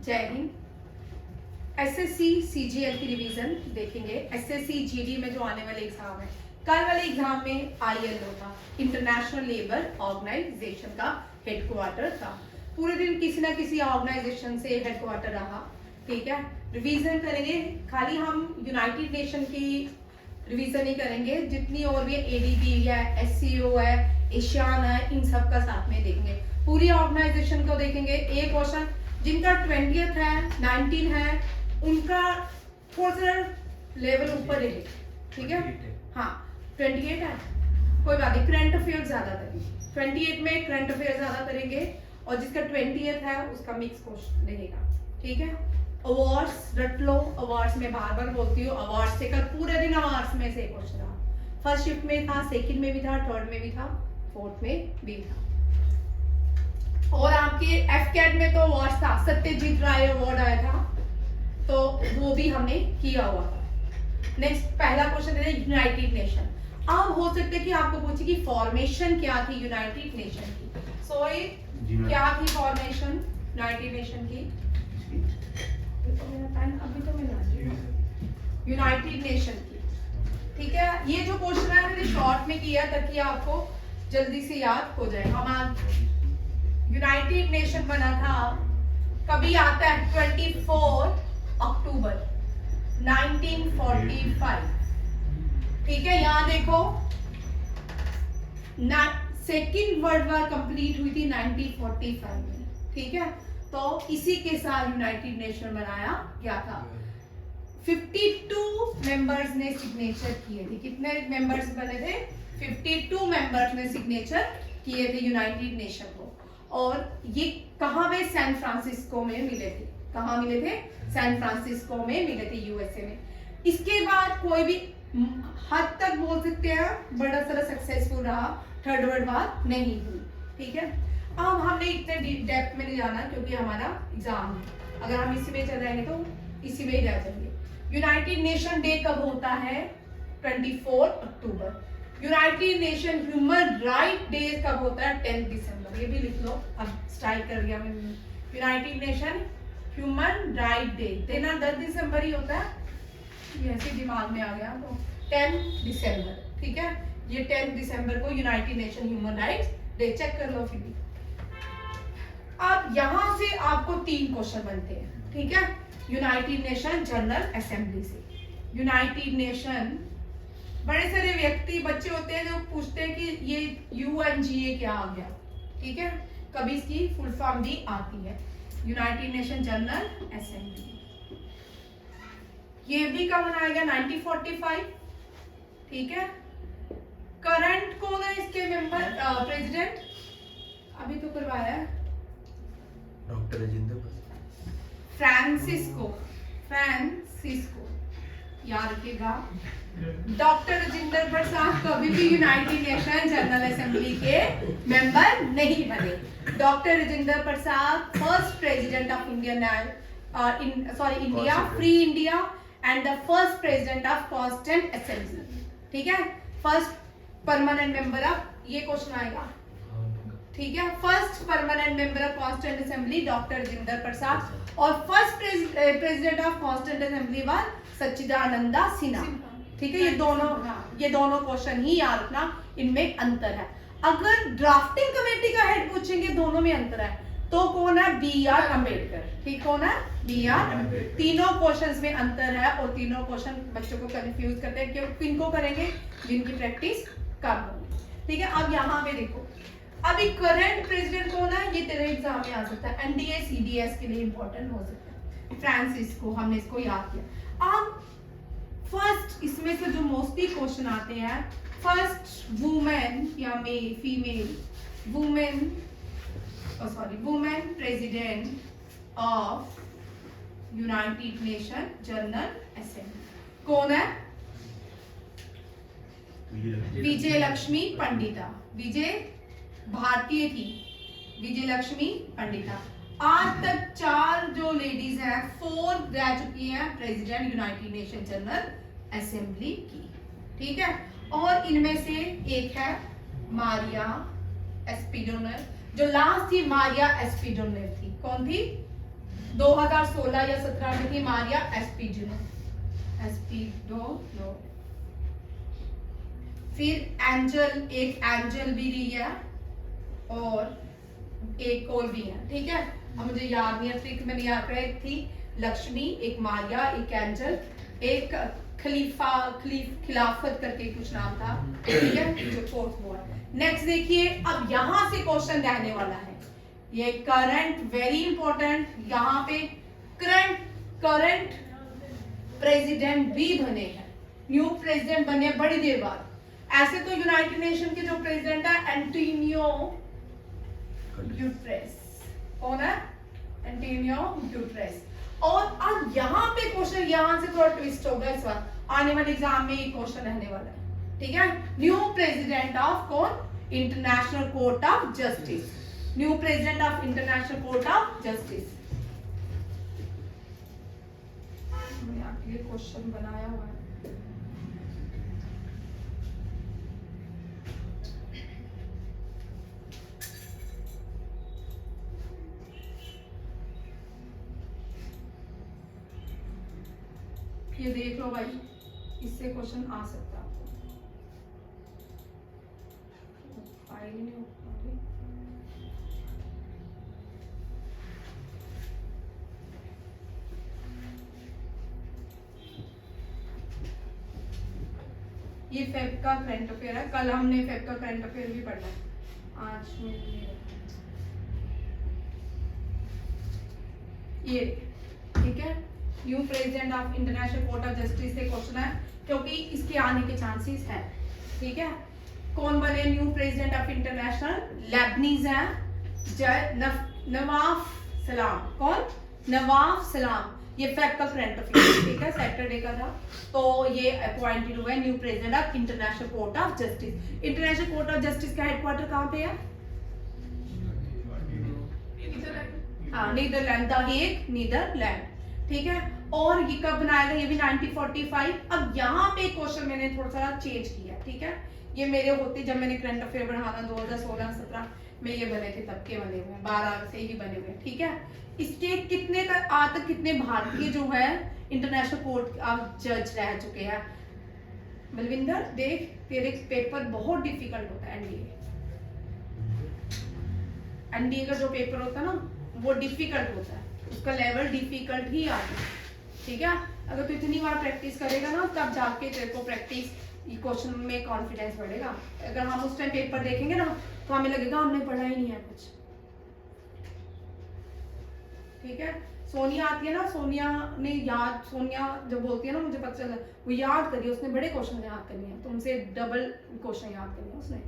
जय Hind. SSC CGL की revision देखेंगे। एसएससी जीडी में जो आने वाले एग्जाम है, कल वाले एग्जाम में आईएलओ था, इंटरनेशनल लेबर ऑर्गेनाइजेशन का हेडक्वार्टर था। पूरे दिन किसी ना किसी ऑर्गेनाइजेशन से हेडक्वार्टर रहा। ठीक है, रिवीजन करेंगे। खाली हम यूनाइटेड नेशन की रिवीजन ही करेंगे, जितनी और भी एडीबी है, एससीओ है, एशियान है, इन सब का साथ में देखेंगे। पूरी ऑर्गेनाइजेशन को देखेंगे। एक क्वेश्चन जिनका 20th है, 19 है, उनका थोड़ा सा लेवल ऊपर है। ठीक है, हाँ 28 है, कोई बात नहीं। करंट अफेयर ज्यादा करेंगे, 28 में करंट अफेयर ज्यादा करेंगे, और जिसका 20th है उसका मिक्स क्वेश्चन रहेगा। ठीक है, अवार्ड्स रट लो। अवार्ड्स में बार बार बोलती हूँ, अवार्ड्स से कल पूरे दिन अवार्ड्स में से क्वेश्चन रहा। फर्स्ट शिफ्ट में था, सेकंड में भी था, थर्ड में भी था, फोर्थ में भी था। और आपके एफकेट में तो अवार्ड था, सत्यजीत राय अवार्ड आया था, तो वो भी हमने किया हुआ था। नेक्स्ट पहला क्वेश्चन है यूनाइटेड नेशन। अब हो सकता है कि आपको पूछे कि फॉर्मेशन क्या थी यूनाइटेड नेशन की। सॉरी, क्या थी फॉर्मेशन यूनाइटेड नेशन की? अभी तो मैं यूनाइटेड नेशन की। ठीक है, ये जो क्वेश्चन है मैंने शॉर्ट में किया ताकि आपको जल्दी से याद हो जाए। हमारा यूनाइटेड नेशन बना था, कभी आता है 24 अक्टूबर 1945। ठीक है, यहां देखो सेकेंड वर्ल्ड वॉर कंप्लीट हुई थी 1945 में। ठीक है, तो इसी के साथ यूनाइटेड नेशन बनाया गया था। 52 मेंबर्स ने सिग्नेचर किए थे। कितने मेंबर्स बने थे? 52 मेंबर्स ने सिग्नेचर किए थे यूनाइटेड नेशन को। और ये कहाँ पे? सैन फ्रांसिस्को में मिले थे। कहाँ मिले थे? सैन फ्रांसिस्को में मिले थे, यूएसए में। इसके बाद कोई भी हद तक बोल सकते हैं बड़ा सारा सक्सेसफुल रहा, थर्ड वर्ल्ड वॉर नहीं हुई। ठीक है, अब हमने इतने डेप्थ में नहीं जाना क्योंकि हमारा एग्जाम है। अगर हम इसी में चल जाएंगे तो इसी में ही रह जाएंगे। यूनाइटेड नेशन डे कब होता है? 24 अक्टूबर। United Nation human right day कब होता है? 10 दिसंबर। ये भी लिख लो, अब स्ट्राइक कर दिया मैंने। United Nation human right day देना 10 दिसंबर ही होता है, ये ऐसे दिमाग में आ गया तो 10 दिसंबर। ठीक है, ये 10 दिसंबर को United Nation Human Rights Day, check कर लो फिर भी। अब यहां से आपको 3 क्वेश्चन बनते हैं। ठीक है, यूनाइटेड नेशन जनरल असेंबली से। यूनाइटेड नेशन, बड़े सारे व्यक्ति बच्चे होते हैं जो पूछते हैं कि ये यूएनजीए क्या आ गया। ठीक है, कभी इसकी फुल फॉर्म भी आती है, यूनाइटेड नेशन जनरल असेंबली। ये भी कब बनाया गया? 1945। ठीक है, करंट कौन है इसके मेंबर? प्रेसिडेंट अभी तो करवाया है, डॉक्टर राजेंद्र फ्रांसिस्को याद रखिएगा। डॉक्टर राजेंद्र प्रसाद कभी भी यूनाइटेड नेशन जनरल असेंबली के मेंबर नहीं बने। Doctor Rajendra Prasad first president of India free India and the first president of constant assembly. ठीक है, फर्स्ट परमानेंट मेंबर ऑफ, ये क्वेश्चन आएगा। ठीक है, first permanent member of constant assembly doctor Rajendra Prasad, और first president of constant assembly was Sachchidananda Sinha. ठीक है, ये दोनों क्वेश्चन ही याद रखना, इनमें अंतर है। अगर ड्राफ्टिंग कमेटी का हेड पूछेंगे, दोनों में अंतर है, तो कौन है? बी.आर. अम्बेडकर। ठीक, कौन है? बी.आर. अम्बेडकर। तीनों क्वेश्चंस में अंतर है, और तीनों क्वेश्चन बच्चों को कंफ्यूज करते हैं। क्यों? किनको करेंगे? जिनकी प्रैक्टिस कम होगी। ठीक है, अब यहाँ पे देखो, अभी करंट प्रेसिडेंट कौन है? ये तेरे एग्जाम में आ सकता है, एनडीए सीडीएस के लिए इंपॉर्टेंट हो सकता है। फ्रांसिस्को, हमने इसको याद किया। अब फर्स्ट इसमें से जो मोस्टली क्वेश्चन आते हैं, फर्स्ट वुमेन या female women president of United Nation general assembly कौन है? विजय लक्ष्मी पंडिता। विजय भारतीय थी, विजय लक्ष्मी पंडिता। आज तक 4 जो लेडीज हैं, 4 रह चुकी हैं president United Nation general assembly की। ठीक है, और इनमें से एक है मारिया एस्पिडोनर, जो लास्ट थी मारिया एस्पिडोनर थी। कौन थी? 2016 या 17 में थी मारिया एस्पिडोनो। फिर एंजल, एक एंजल भी रही है और एक और भी है, ठीक है। अब मुझे याद नहीं है, ट्रिक मैंने याद करा, एक थी लक्ष्मी, एक मारिया, एक एंजल, एक खिलाफत करके कुछ नाम था, ठीक है, जो फोर्थ हुआ। नेक्स्ट देखिए, अब यहां से क्वेश्चन रहने वाला है, ये करंट, वेरी इंपॉर्टेंट, यहाँ पे करंट प्रेसिडेंट भी बने हैं, न्यू प्रेसिडेंट बने बड़ी देर बाद। ऐसे तो यूनाइटेड नेशन के जो प्रेसिडेंट है एंटोनियो गुटेरेस, कौन है? Antonio Guterres. और अब यहाँ पे क्वेश्चन, यहाँ से थोड़ा ट्विस्ट होगा इस बार, आने वाले एग्जाम में एक क्वेश्चन रहने वाला है, ठीक है। न्यू प्रेसिडेंट ऑफ कौन? International court of justice, new president of international court of justice. मैंने आपके लिए क्वेश्चन बनाया हुआ है, ये देख लो भाई, इससे क्वेश्चन आ सकता है आपको। फाइल नहीं उठा रही। ये फेब का करंट अफेयर है, कल हमने फेब का करंट अफेयर भी पढ़ा है, आज में ये, ठीक है। New president of international court of justice से क्वेश्चन है, क्योंकि इसके आने के चांसेस हैं, ठीक है। कौन बने new president of international? Lebanese हैं, नवाफ सलाम। कौन? नवाफ सलाम। ये फैक्ट का करंट अफेयर, ठीक है, सैटरडे का था। तो ये अपॉइंटेड हुआ new president of international court of justice. International court of justice का हेडक्वार्टर कहाँ पे है? हाँ, नीदरलैंड, द हेग, नीदरलैंड, ठीक है। और ये कब बनाया गया? ये भी 1945। अब यहाँ पे क्वेश्चन मैंने थोड़ा सा चेंज किया, ठीक है। ये मेरे होते जब मैंने करंट अफेयर बढ़ा था 2016-17 में, ये बने थे, तब के बने हुए हैं, 12 से ही बने हुए हैं, ठीक है। इसके कितने तक आज तक कितने भारतीय जो है इंटरनेशनल कोर्ट ऑफ जज रह चुके हैं? बलविंदर देख, तेरे पेपर बहुत डिफिकल्ट होता है, एनडीए का जो पेपर होता है ना, वो डिफिकल्ट होता है, उसका लेवल डिफिकल्ट ही आता है, ठीक है। अगर तू इतनी बार प्रैक्टिस करेगा ना, तब जाके तेरे को प्रैक्टिस क्वेश्चन में कॉन्फिडेंस बढ़ेगा। अगर हम उस टाइम पेपर देखेंगे ना, तो हमें लगेगा हमने पढ़ा ही नहीं है कुछ, ठीक है। सोनिया आती है ना, सोनिया ने याद, सोनिया जब बोलती है ना, मुझे पता चला वो याद करिए, उसने बड़े क्वेश्चन याद करने हैं, तुमसे डबल क्वेश्चन याद करने हैं उसने।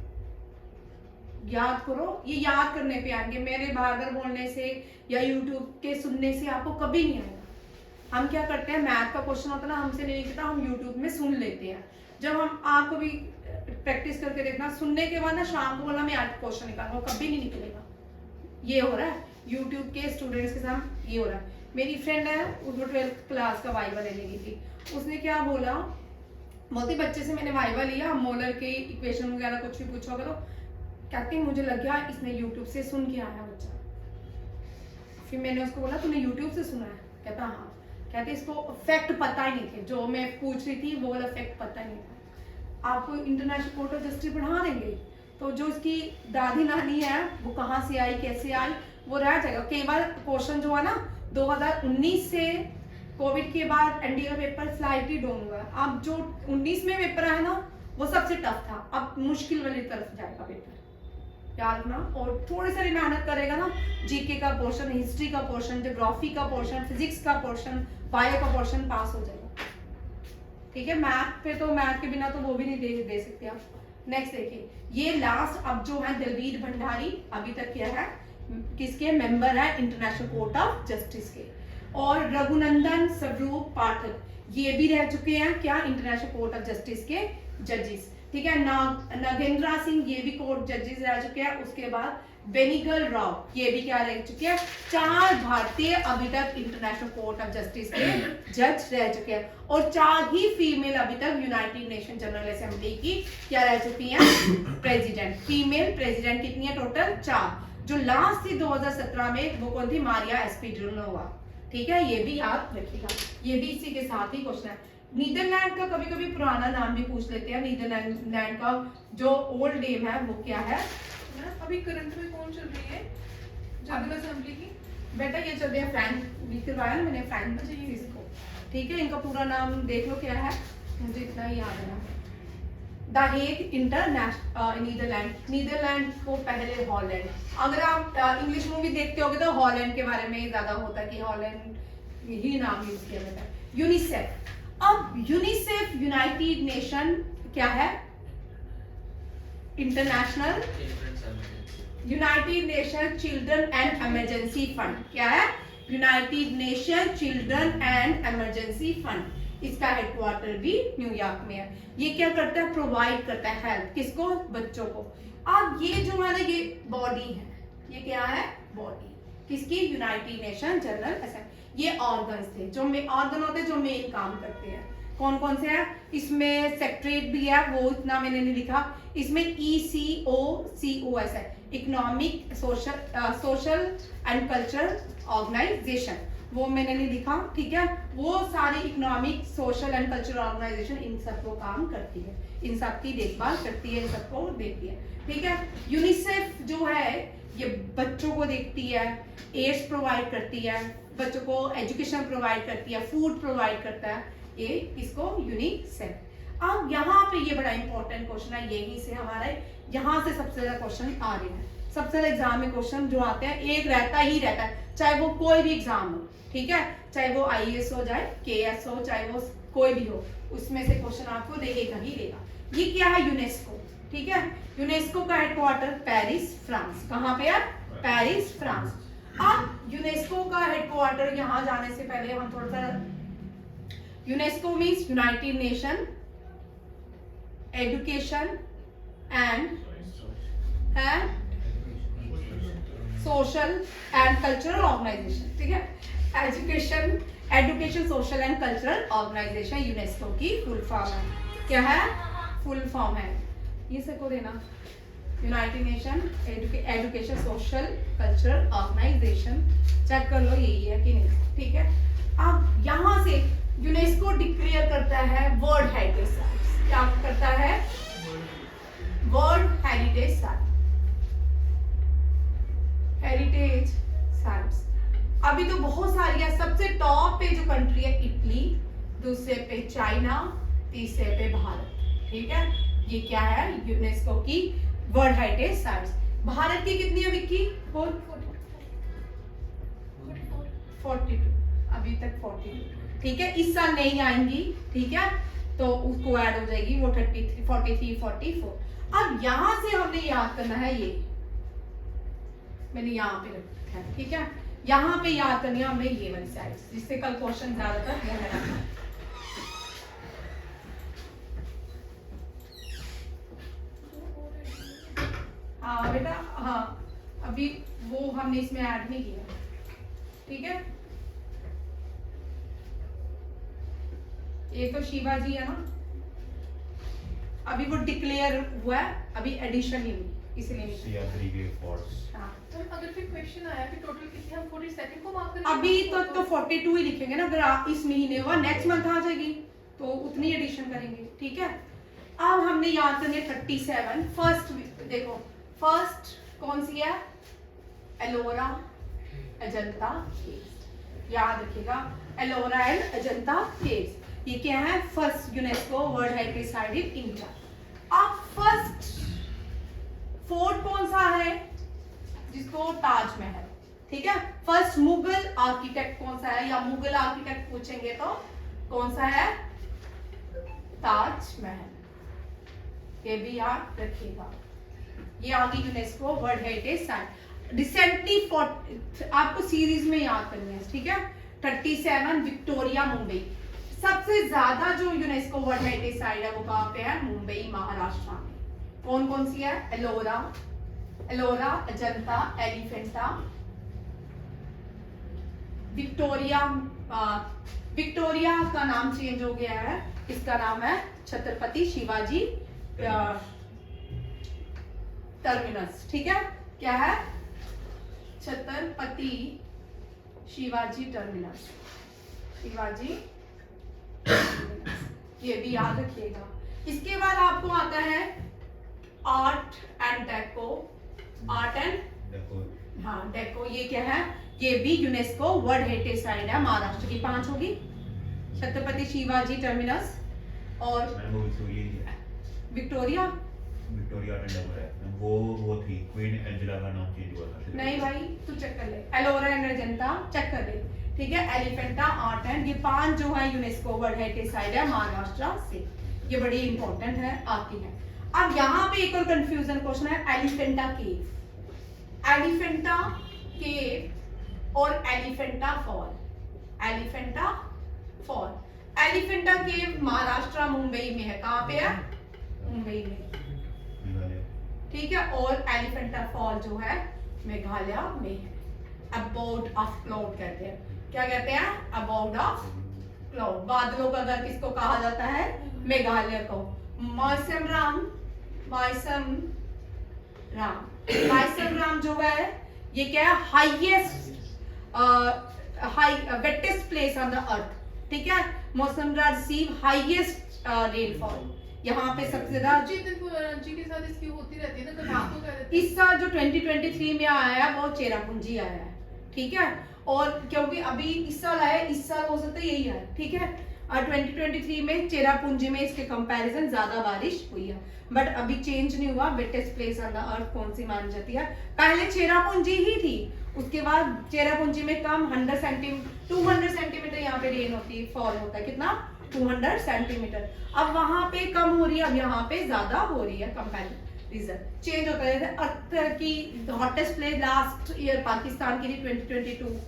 याद करो, ये याद करने पे आएंगे, मेरे बार बार बोलने से या यूट्यूब के सुनने से आपको कभी नहीं आएगा। हम क्या करते हैं, मैथ का क्वेश्चन होता है ना, हमसे नहीं लिखता, हम यूट्यूब में सुन लेते हैं। जब हम आपको भी प्रैक्टिस करके देखना, सुनने के बाद ना शाम को बोलना मैं आज क्वेश्चन निकालूंगा, कभी नहीं निकलेगा। ये हो रहा है यूट्यूब के स्टूडेंट्स के साथ, ये हो रहा है। मेरी फ्रेंड है, उसको 12th क्लास का वाइवा लेने की थी, उसने क्या बोला, बोलती बच्चे से मैंने वाइवा लिया, मोलर के इक्वेशन वगैरह कुछ भी पूछा करो, कहती मुझे लग गया इसने यूट्यूब से सुन के आया बच्चा। फिर मैंने उसको बोला तूने यूट्यूब से सुना है? कहता हाँ। कहते इसको फैक्ट पता ही नहीं थे, जो मैं पूछ रही थी वो वाला फैक्ट पता ही नहीं था। आपको इंटरनेशनल कोर्ट ऑफ जस्टिस पढ़ा देंगे, तो जो इसकी दादी नानी है वो कहाँ से आई, कैसे आई, वो रह जाएगा। कई बार क्वेश्चन जो है ना, 2019 से कोविड के बाद एनडीए का पेपर स्लाइटली डाउन हुआ है। अब जो 19 में पेपर आया ना, वो सबसे टफ था, अब मुश्किल वाली तरफ जाएगा पेपर, याद रखना। और थोड़ी सारी मेहनत करेगा ना, जीके का पोर्शन, हिस्ट्री का पोर्शन, ज्योग्राफी का पोर्शन, फिजिक्स का पोर्शन, बायो का पोर्शन पास हो जाएगा, ठीक है। मैथ पे तो, मैथ के बिना तो वो भी नहीं दे सकते आप। नेक्स्ट देखिए, ये लास्ट अब जो है दलवीर भंडारी, अभी तक क्या है, किसके मेंबर है इंटरनेशनल कोर्ट ऑफ जस्टिस के। और रघुनंदन स्वरूप पाठक, ये भी रह चुके हैं क्या, इंटरनेशनल कोर्ट ऑफ जस्टिस के जजेस, ठीक है। नागेंद्र सिंह, ये भी कोर्ट जजेस रह चुके हैं। उसके बाद बेनिगल राव, ये भी क्या रह चुके हैं, 4 भारतीय अभी तक इंटरनेशनल कोर्ट ऑफ जस्टिस के जज रह चुके हैं। और 4 ही फीमेल अभी तक यूनाइटेड नेशन जनरल असेंबली की क्या रह चुकी हैं, प्रेसिडेंट। फीमेल प्रेसिडेंट कितनी है टोटल, 4। जो लास्ट थी 2017 में, वो कौन थी, मारिया एस्पिडोनोवा, ठीक है, ये भी याद रखिएगा, ये भी इसी के साथ ही क्वेश्चन है। नीदरलैंड का कभी कभी पुराना नाम भी पूछ लेते हैं। नीदरलैंड का जो ओल्ड नेम है वो क्या है? अभी करंट में कौन चल रही है जनरल असेंबली की? बेटा ये चल रहा है फ्रैंक, भी करवाया ना मैंने फ्रैंक को, ठीक है। इनका पूरा नाम देख लो क्या है, मुझे इतना ही याद है। द हेग इंटरनेशनल नीदरलैंड को पहले हॉलैंड। अगर आप इंग्लिश मूवी देखते होगे तो हॉलैंड के बारे में ज्यादा होता है कि हॉलैंड ही नाम यूज किया जाता है। यूनिसेफ, अब यूनिसेफ यूनाइटेड नेशन क्या है? International United nation children and emergency fund. क्या है? United nation children and emergency fund. इसका हेडक्वार्टर भी न्यूयॉर्क में है। ये क्या करता है? प्रोवाइड करता है हेल्प, किसको? बच्चों को। अब ये जो है ना, ये बॉडी है, ये क्या है? बॉडी किसकी? United Nation general assembly. ये ऑर्गन्स थे, जो ऑर्गन होते हैं जो मेन काम करते हैं। कौन कौन से हैं? इसमें सेक्रेटरीट भी है, वो इतना मैंने नहीं लिखा। इसमें ECOCOS है, economic social and cultural organization, वो मैंने नहीं लिखा, ठीक है। वो सारी economic social and cultural organization इन सबको काम करती है, इन सब की देखभाल करती है, इन सबको देखती है, ठीक है। यूनिसेफ जो है ये बच्चों को देखती है, एड्स प्रोवाइड करती है, बच्चों को एजुकेशन प्रोवाइड करती है, फूड प्रोवाइड करता है, ये इसको यूनिसेफ। अब यहाँ पे ये बड़ा इंपॉर्टेंट क्वेश्चन है, यही से हमारे यहाँ से सबसे ज्यादा क्वेश्चन आ रहे हैं। सबसे ज्यादा एग्जाम में क्वेश्चन जो आते हैं एक रहता ही रहता है, चाहे वो कोई भी एग्जाम हो, ठीक है, चाहे वो IAS हो जाए, KS हो, चाहे वो कोई भी हो, उसमें से क्वेश्चन आपको देगा ही देगा। ये क्या है? यूनेस्को, ठीक है। यूनेस्को का हेडक्वार्टर पेरिस फ्रांस। कहाँ पे है? Paris France. अब यूनेस्को का हेडक्वार्टर, यहाँ जाने से पहले हम थोड़ा सा, UNESCO means United Nation Education and Social and cultural Organisation, ठीक है। Education Social and cultural Organisation UNESCO की फुल फॉर्म है। क्या है? फुल फॉर्म है, ये सबको देना, United Nation Education Social Cultural Organisation. Check कर लो यही है कि नहीं, ठीक है। अब यहाँ से यूनेस्को डिक्लेयर करता है वर्ल्ड हेरिटेज साइट्स। क्या करता है? World heritage site, heritage sites. अभी तो बहुत सारी है, सबसे टॉप पे जो कंट्री है इटली, दूसरे पे चाइना, तीसरे पे भारत, ठीक है। ये क्या है? यूनेस्को की वर्ल्ड हेरिटेज साइट्स। भारत की कितनी है विक्की? 42, अभी तक 42, ठीक है। इस साल नहीं आएंगी, ठीक है, तो उसको ऐड हो जाएगी वो 33, 43, 44। अब यहां से हमने याद करना है, ये मैंने यहाँ पे रखा है, ठीक है। यहाँ पे याद करनी है हमने ये वाली साइड, जिससे कल क्वेश्चन ज्यादातर वो है। हाँ बेटा, हाँ अभी वो हमने इसमें ऐड नहीं किया, ठीक है। ये तो शिवाजी है ना, अभी वो डिक्लेयर हुआ है, अभी एडिशन ही हुई, इसलिए हाँ। तो अगर फिर क्वेश्चन आया कि टोटल कितने, हम 42 को मार्क करेंगे? अभी तो 42 ही लिखेंगे ना, अगर इस महीने हुआ नेक्स्ट मंथ आ जाएगी तो उतनी एडिशन करेंगे, ठीक है। अब हमने याद करनी है 37। फर्स्ट देखो, फर्स्ट कौन सी है? एलोरा अजंता केव्स, याद रखिएगा, एलोरा एंड अजंता केव्स। ये क्या है? First UNESCO world heritage site in India. अब फर्स्ट फोर्ट कौन सा है? जिसको ताजमहल, ठीक है। फर्स्ट मुगल आर्किटेक्ट कौन सा है, या मुगल आर्किटेक्ट पूछेंगे तो कौन सा है? ताजमहल, ये भी याद रखिएगा। ये आ गई UNESCO world heritage site. Recently आपको सीरीज में याद करनी है, ठीक है। 37 विक्टोरिया मुंबई। सबसे ज्यादा जो यूनेस्को वर्ल्ड हेरिटेज साइट है वो कहाँ पे है? मुंबई महाराष्ट्र में। कौन कौन सी है? एलोरा अजंता एलिफेंटा, विक्टोरिया का नाम चेंज हो गया है, इसका नाम है छत्रपति शिवाजी टर्मिनस, ठीक है। क्या है? छत्रपति शिवाजी टर्मिनस, शिवाजी टर्मिनस, ये भी याद रखिएगा। इसके बाद आपको आता है art and deco, art and हाँ डेको, ये क्या है? ये भी यूनेस्को वर्ल्ड हेरिटेज साइट है। महाराष्ट्र की 5 होगी, छत्रपति शिवाजी टर्मिनस और विक्टोरिया है वो थी क्वीन एंजेला का नाम चेंज हुआ था। नहीं भाई तू चेक कर ले, एलोरा एंड अजंता चेक कर ले, ठीक है। एलिफेंटा, आर्ट एंड, ये 5 जो है यूनेस्को वर्ल्ड हेरिटेज साइट है महाराष्ट्र से, ये बड़ी इंपॉर्टेंट है, आती है। अब यहाँ पे एक और कंफ्यूजन क्वेश्चन है, एलिफेंटा केव, एलिफेंटा केव और एलिफेंटा फॉल, एलिफेंटा फॉल। एलिफेंटा केव महाराष्ट्र मुंबई में है, कहाँ पे है? मुंबई में, ठीक है। और एलिफेंटा फॉल जो है मेघालय में है। अबाउट ऑफ क्लाउड कहते हैं, क्या कहते हैं? अबाउट ऑफ क्लाउड, बादलों का घर किसको कहा जाता है? मेघालय को। मौसम राम, मौसम राम, मौसम राम जो है ये क्या है? Highest wettest place on the earth, ठीक है। मौसम राम रिसीव हाईएस्ट रेनफॉल, यहाँ पे सबसे ज्यादा जी के साथ इसकी होती रहती है ना कभी, हाँ, तो क्या रहती है? इस साल जो 2023 में आया है वो चेरापूंजी आया है, ठीक है। और क्योंकि अभी इस साल आया, इस साल हो सकता है यही आए, ठीक है। और 2023 में चेरापूंजी में इसके कंपैरिजन ज्यादा बारिश हुई है, बट अभी चेंज नहीं हुआ। Wettest place on the earth कौन सी मानी जाती है? पहले चेरापूंजी ही थी, उसके बाद चेरापूंजी में कम 200 सेंटीमीटर यहाँ पे रेन होती है, फॉल होता है, कितना? 200 सेंटीमीटर। अब वहां पे कम हो रही है, अब यहाँ पे ज्यादा हो रही है, कंपैरिजन चेंज होता है। अर्थ की hottest place last year Pakistan की थी 2022,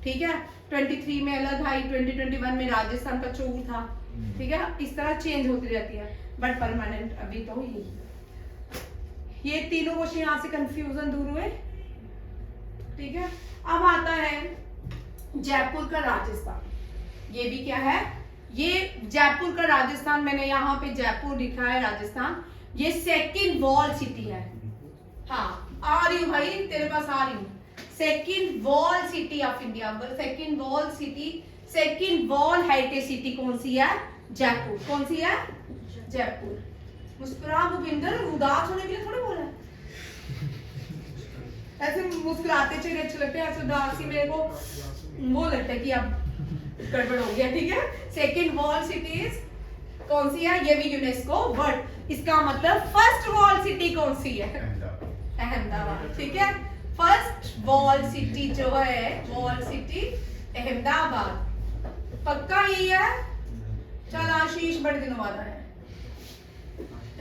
ठीक है। 23 में अलग आई, 2021 में राजस्थान का चूर था, ठीक है। इस तरह चेंज होती रहती है, बट परमानेंट अभी तो ये तीनों क्वेश्चन यहाँ से कंफ्यूजन दूर हुए, ठीक है। अब आता है जयपुर का राजस्थान, ये भी क्या है? ये जयपुर का राजस्थान, मैंने यहाँ पे जयपुर लिखा है राजस्थान, ये सेकंड वॉल सिटी है। हाँ आ रही हूँ भाई, तेरे पास आ रही हूँ। Second wall city of India, second wall city, second wall heritage city कौन सी है? जयपुर। कौन सी है? जयपुर। मुस्कुरा भूपिंदर, उदास होने के लिए थोड़ी बोला है, ऐसे मुस्कुराते चेहरे अच्छे लगते हैं, ऐसे उदास ही मेरे को वो लगता है कि अब गड़बड़ हो गया, ठीक है। सेकंड वॉल सिटीज कौन सी है? ये भी यूनेस्को वर्ल्ड, इसका मतलब फर्स्ट वॉल सिटी कौन सी है? अहमदाबाद, ठीक है। फर्स्ट वॉल सिटी जो है, वॉल सिटी अहमदाबाद, पक्का यही है? चल आशीष बड़े दिनों बाद आया,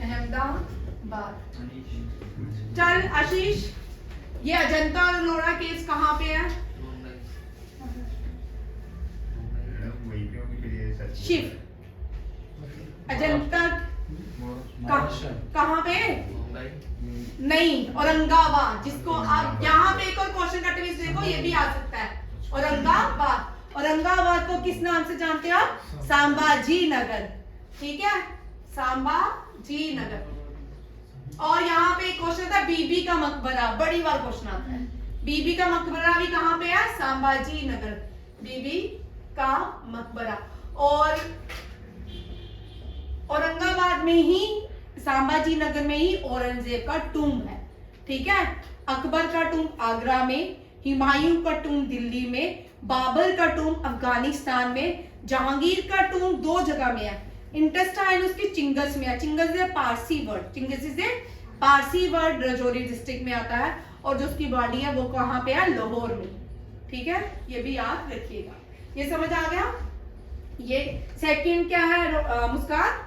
अहमदाबाद। चल आशीष, ये अजंता और एलोरा केव्स कहाँ पे है? शिव, अजंता कहाँ पे? नहीं, औरंगाबाद, जिसको आप यहाँ पे एक और क्वेश्चन का ट्विस्ट देखो, ये भी आ सकता है। औरंगाबाद, औरंगाबाद को किस नाम से जानते हो आप? संभाजी नगर, ठीक है, संभाजी नगर। और यहाँ पे एक क्वेश्चन था बीबी का मकबरा, बड़ी बार क्वेश्चन आता है। बीबी का मकबरा भी कहाँ पे है? संभाजी नगर, बीबी का मकबरा। और औरंगाबाद में ही, संभाजी नगर में ही औरंगजेब का टूम है, ठीक है। अकबर का टूम आगरा में, हुमायूं का टूम दिल्ली में, बाबर का टूम अफगानिस्तान में, जहांगीर का टूम 2 जगह में है। इंटेस्टाइन उसकी चिंगस में है, Chingus is a Parsi word, Chingus is a Parsi word, Rajouri district में आता है। और जो उसकी बॉडी है वो कहाँ पे है? लाहौर में, ठीक है। ये भी याद रखिएगा, ये समझ आ गया। ये सेकंड क्या है मुस्कान?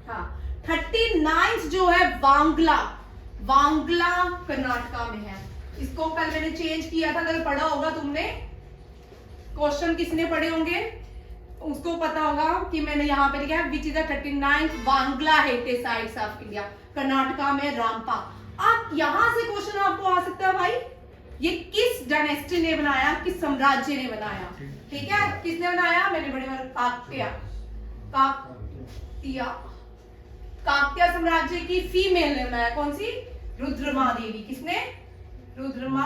हाँ, 39 जो है वांगला, वांगला कर्नाटका में है। इसको कल मैंने चेंज किया था, अगर पढ़ा होगा तुमने, क्वेश्चन किसने पढ़े होंगे उसको पता होगा कि मैंने यहाँ पे लिखा है which is the 39th Wangala heritage sites of India, Karnataka में रामपा। आप यहाँ से क्वेश्चन आपको आ सकता है भाई, ये किस डायनेस्टी ने बनाया, किस साम्राज्य ने बनाया, ठीक है। किसने बनाया? मैंने बड़ी बार काकतिया, काकतिया, काकतिया साम्राज्य की फीमेल ने बनाया। कौन सी? रुद्रमा देवी। किसने? रुद्रमा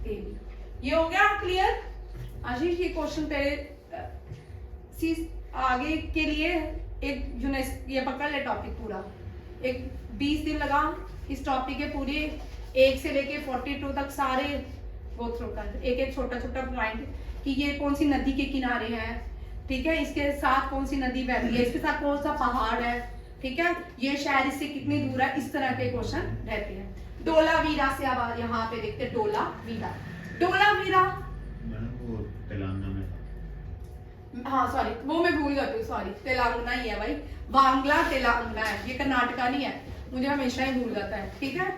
देवी। ये हो गया क्लियर? आशीष ये क्वेश्चन तेरे आगे के लिए एक यूनेस्को ये पकड़ ले टॉपिक पूरा, एक 20 दिन लगा इस टॉपिक के पूरे 1 से लेके 42 तक सारे गो थ्रू कर, एक एक छोटा छोटा पॉइंट कि ये कौन सी नदी के किनारे है, ठीक है, इसके साथ कौन सी नदी बहती है, इसके साथ कौन सा पहाड़ है, ठीक है, ये शहर इससे कितनी दूर है, इस तरह के क्वेश्चन रहते हैं। डोलावीरा से अब यहाँ पे देखते हैं डोलावीरा। डोलावीरा मैडम वो तेलंगाना में था। हाँ सॉरी वो मैं भूल जाती हूँ, सॉरी तेलंगाना ही है भाई, बांग्ला तेलंगाना है, ये कर्नाटका नहीं है, मुझे हमेशा ही भूल जाता है, ठीक है।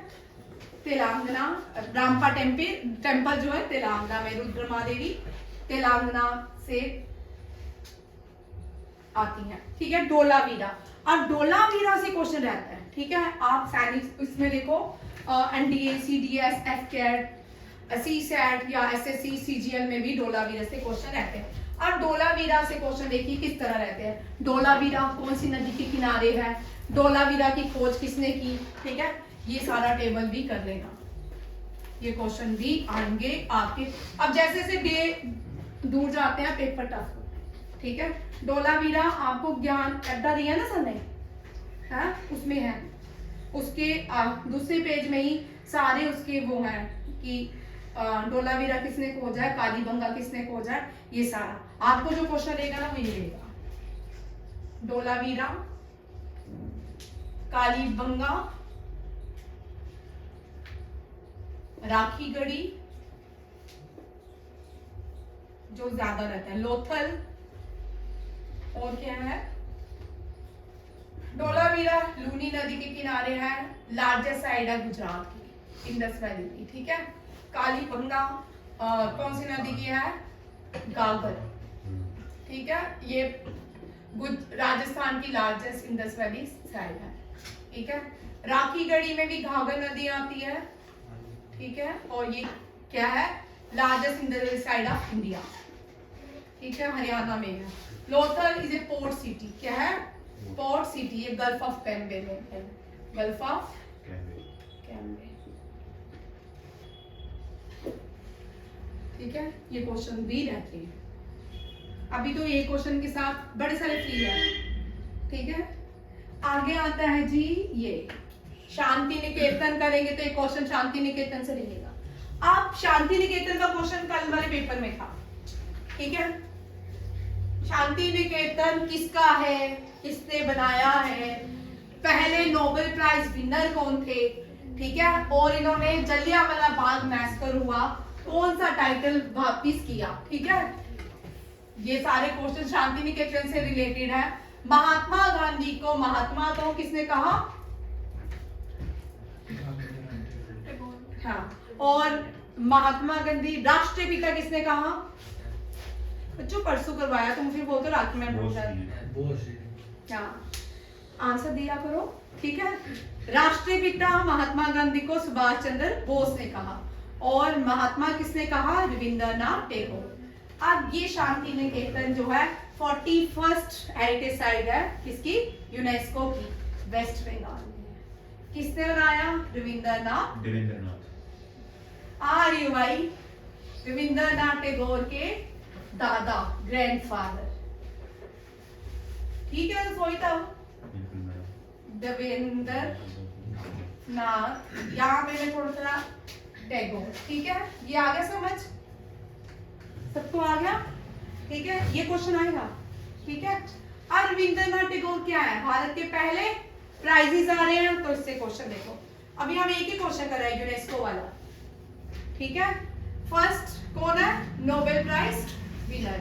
तेलंगाना रामपा टेम्पल जो है तेलंगाना में, रुद्रमा देवी तेलंगाना से आती है, ठीक है। डोलावीरा, अब डोलावीरा से क्वेश्चन रहता है, ठीक है। आप सैनिक इसमें देखो एनडीए, सीडीएस, एफकेट, सीसैट या एसएससी, सीजीएल में भी डोलावीरा से क्वेश्चन रहते हैं। अब डोलावीरा से क्वेश्चन देखिए किस तरह रहते हैं। डोलावीरा कौन सी नदी के किनारे है, डोलावीरा की खोज किसने की, ठीक है, ये सारा टेबल भी कर लेना, ये क्वेश्चन भी आएंगे आपके। अब जैसे जैसे डे दूर जाते हैं पेपर टफ, ठीक है। डोलावीरा आपको ज्ञान अड्डा दिया ना सर ने, है उसमें है, उसके दूसरे पेज में ही सारे उसके वो हैं कि डोलावीरा किसने खोजा है, कालीबंगा किसने खोजा है, ये सारा आपको जो क्वेश्चन रहेगा ना वो ये रहेगा। डोलावीरा, कालीबंगा, राखीगढ़ी जो ज्यादा रहता है, लोथल, और क्या है, डोलावीरा लूनी नदी के किनारे है, लार्जेस्ट साइड है गुजरात की, इंडस वैली की, ठीक है। कालीबंगा कौन सी नदी की है, गागर, ठीक है, ये राजस्थान की लार्जेस्ट इंडस वैली साइड है, ठीक है। राखीगढ़ी में भी घाघर नदी आती है, ठीक है, और ये क्या है, largest Indus side of India, ठीक है, हरियाणा में है। Lothal is a port city, क्या है, पोर्ट सिटी, ये गल्फ ऑफ कैम्बे में है, गल्फ ऑफ कैम्बे, ठीक है। ये क्वेश्चन भी रहते हैं, अभी तो ये क्वेश्चन के साथ बड़े सारे फ्री है, ठीक है। आगे आता है जी ये शांति निकेतन करेंगे, तो एक क्वेश्चन शांति निकेतन से रहेगा। आप शांति निकेतन का क्वेश्चन कल वाले पेपर में था, ठीक है। शांति निकेतन किसका है, किसने बनाया है, पहले नोबेल प्राइज विनर कौन थे, ठीक है, और इन्होंने जलियांवाला बाग मैसकर हुआ कौन सा टाइटल वापिस किया, ठीक है। ये सारे क्वेश्चन शांति निकेतन से रिलेटेड है। महात्मा गांधी को महात्मा तो किसने कहा, हाँ, और महात्मा गांधी राष्ट्रपिता किसने कहा, बच्चों परसों करवाया तुम फिर बोलते रात में क्या आंसर दिया करो, ठीक है। राष्ट्रपिता महात्मा गांधी को सुभाष चंद्र बोस ने कहा, और महात्मा किसने कहा, रविंद्रनाथ टैगोर। अब ये शांति निकेतन जो है 41st हेरिटेज साइट है किसकी, यूनेस्को की, वेस्ट बंगाल में। किसने बनाया, रविंद्रनाथ आर्य भाई, रविंद्रनाथ टैगोर के दादा, ग्रैंडफादर, ठीक है। सोई था देवेंद्र नाथ, यहाँ मैंने थोड़ा सा टैगोर, ठीक है, ये आ गया समझ, सबको आ गया, ठीक है। ये क्वेश्चन आएगा, ठीक है। अब रविंद्रनाथ टैगोर क्या है, भारत के पहले प्राइजेस आ रहे हैं, तो इससे क्वेश्चन देखो। अभी हम एक ही क्वेश्चन कर रहे हैं यूनेस्को वाला, ठीक है। फर्स्ट कौन है, नोबेल प्राइज विनर,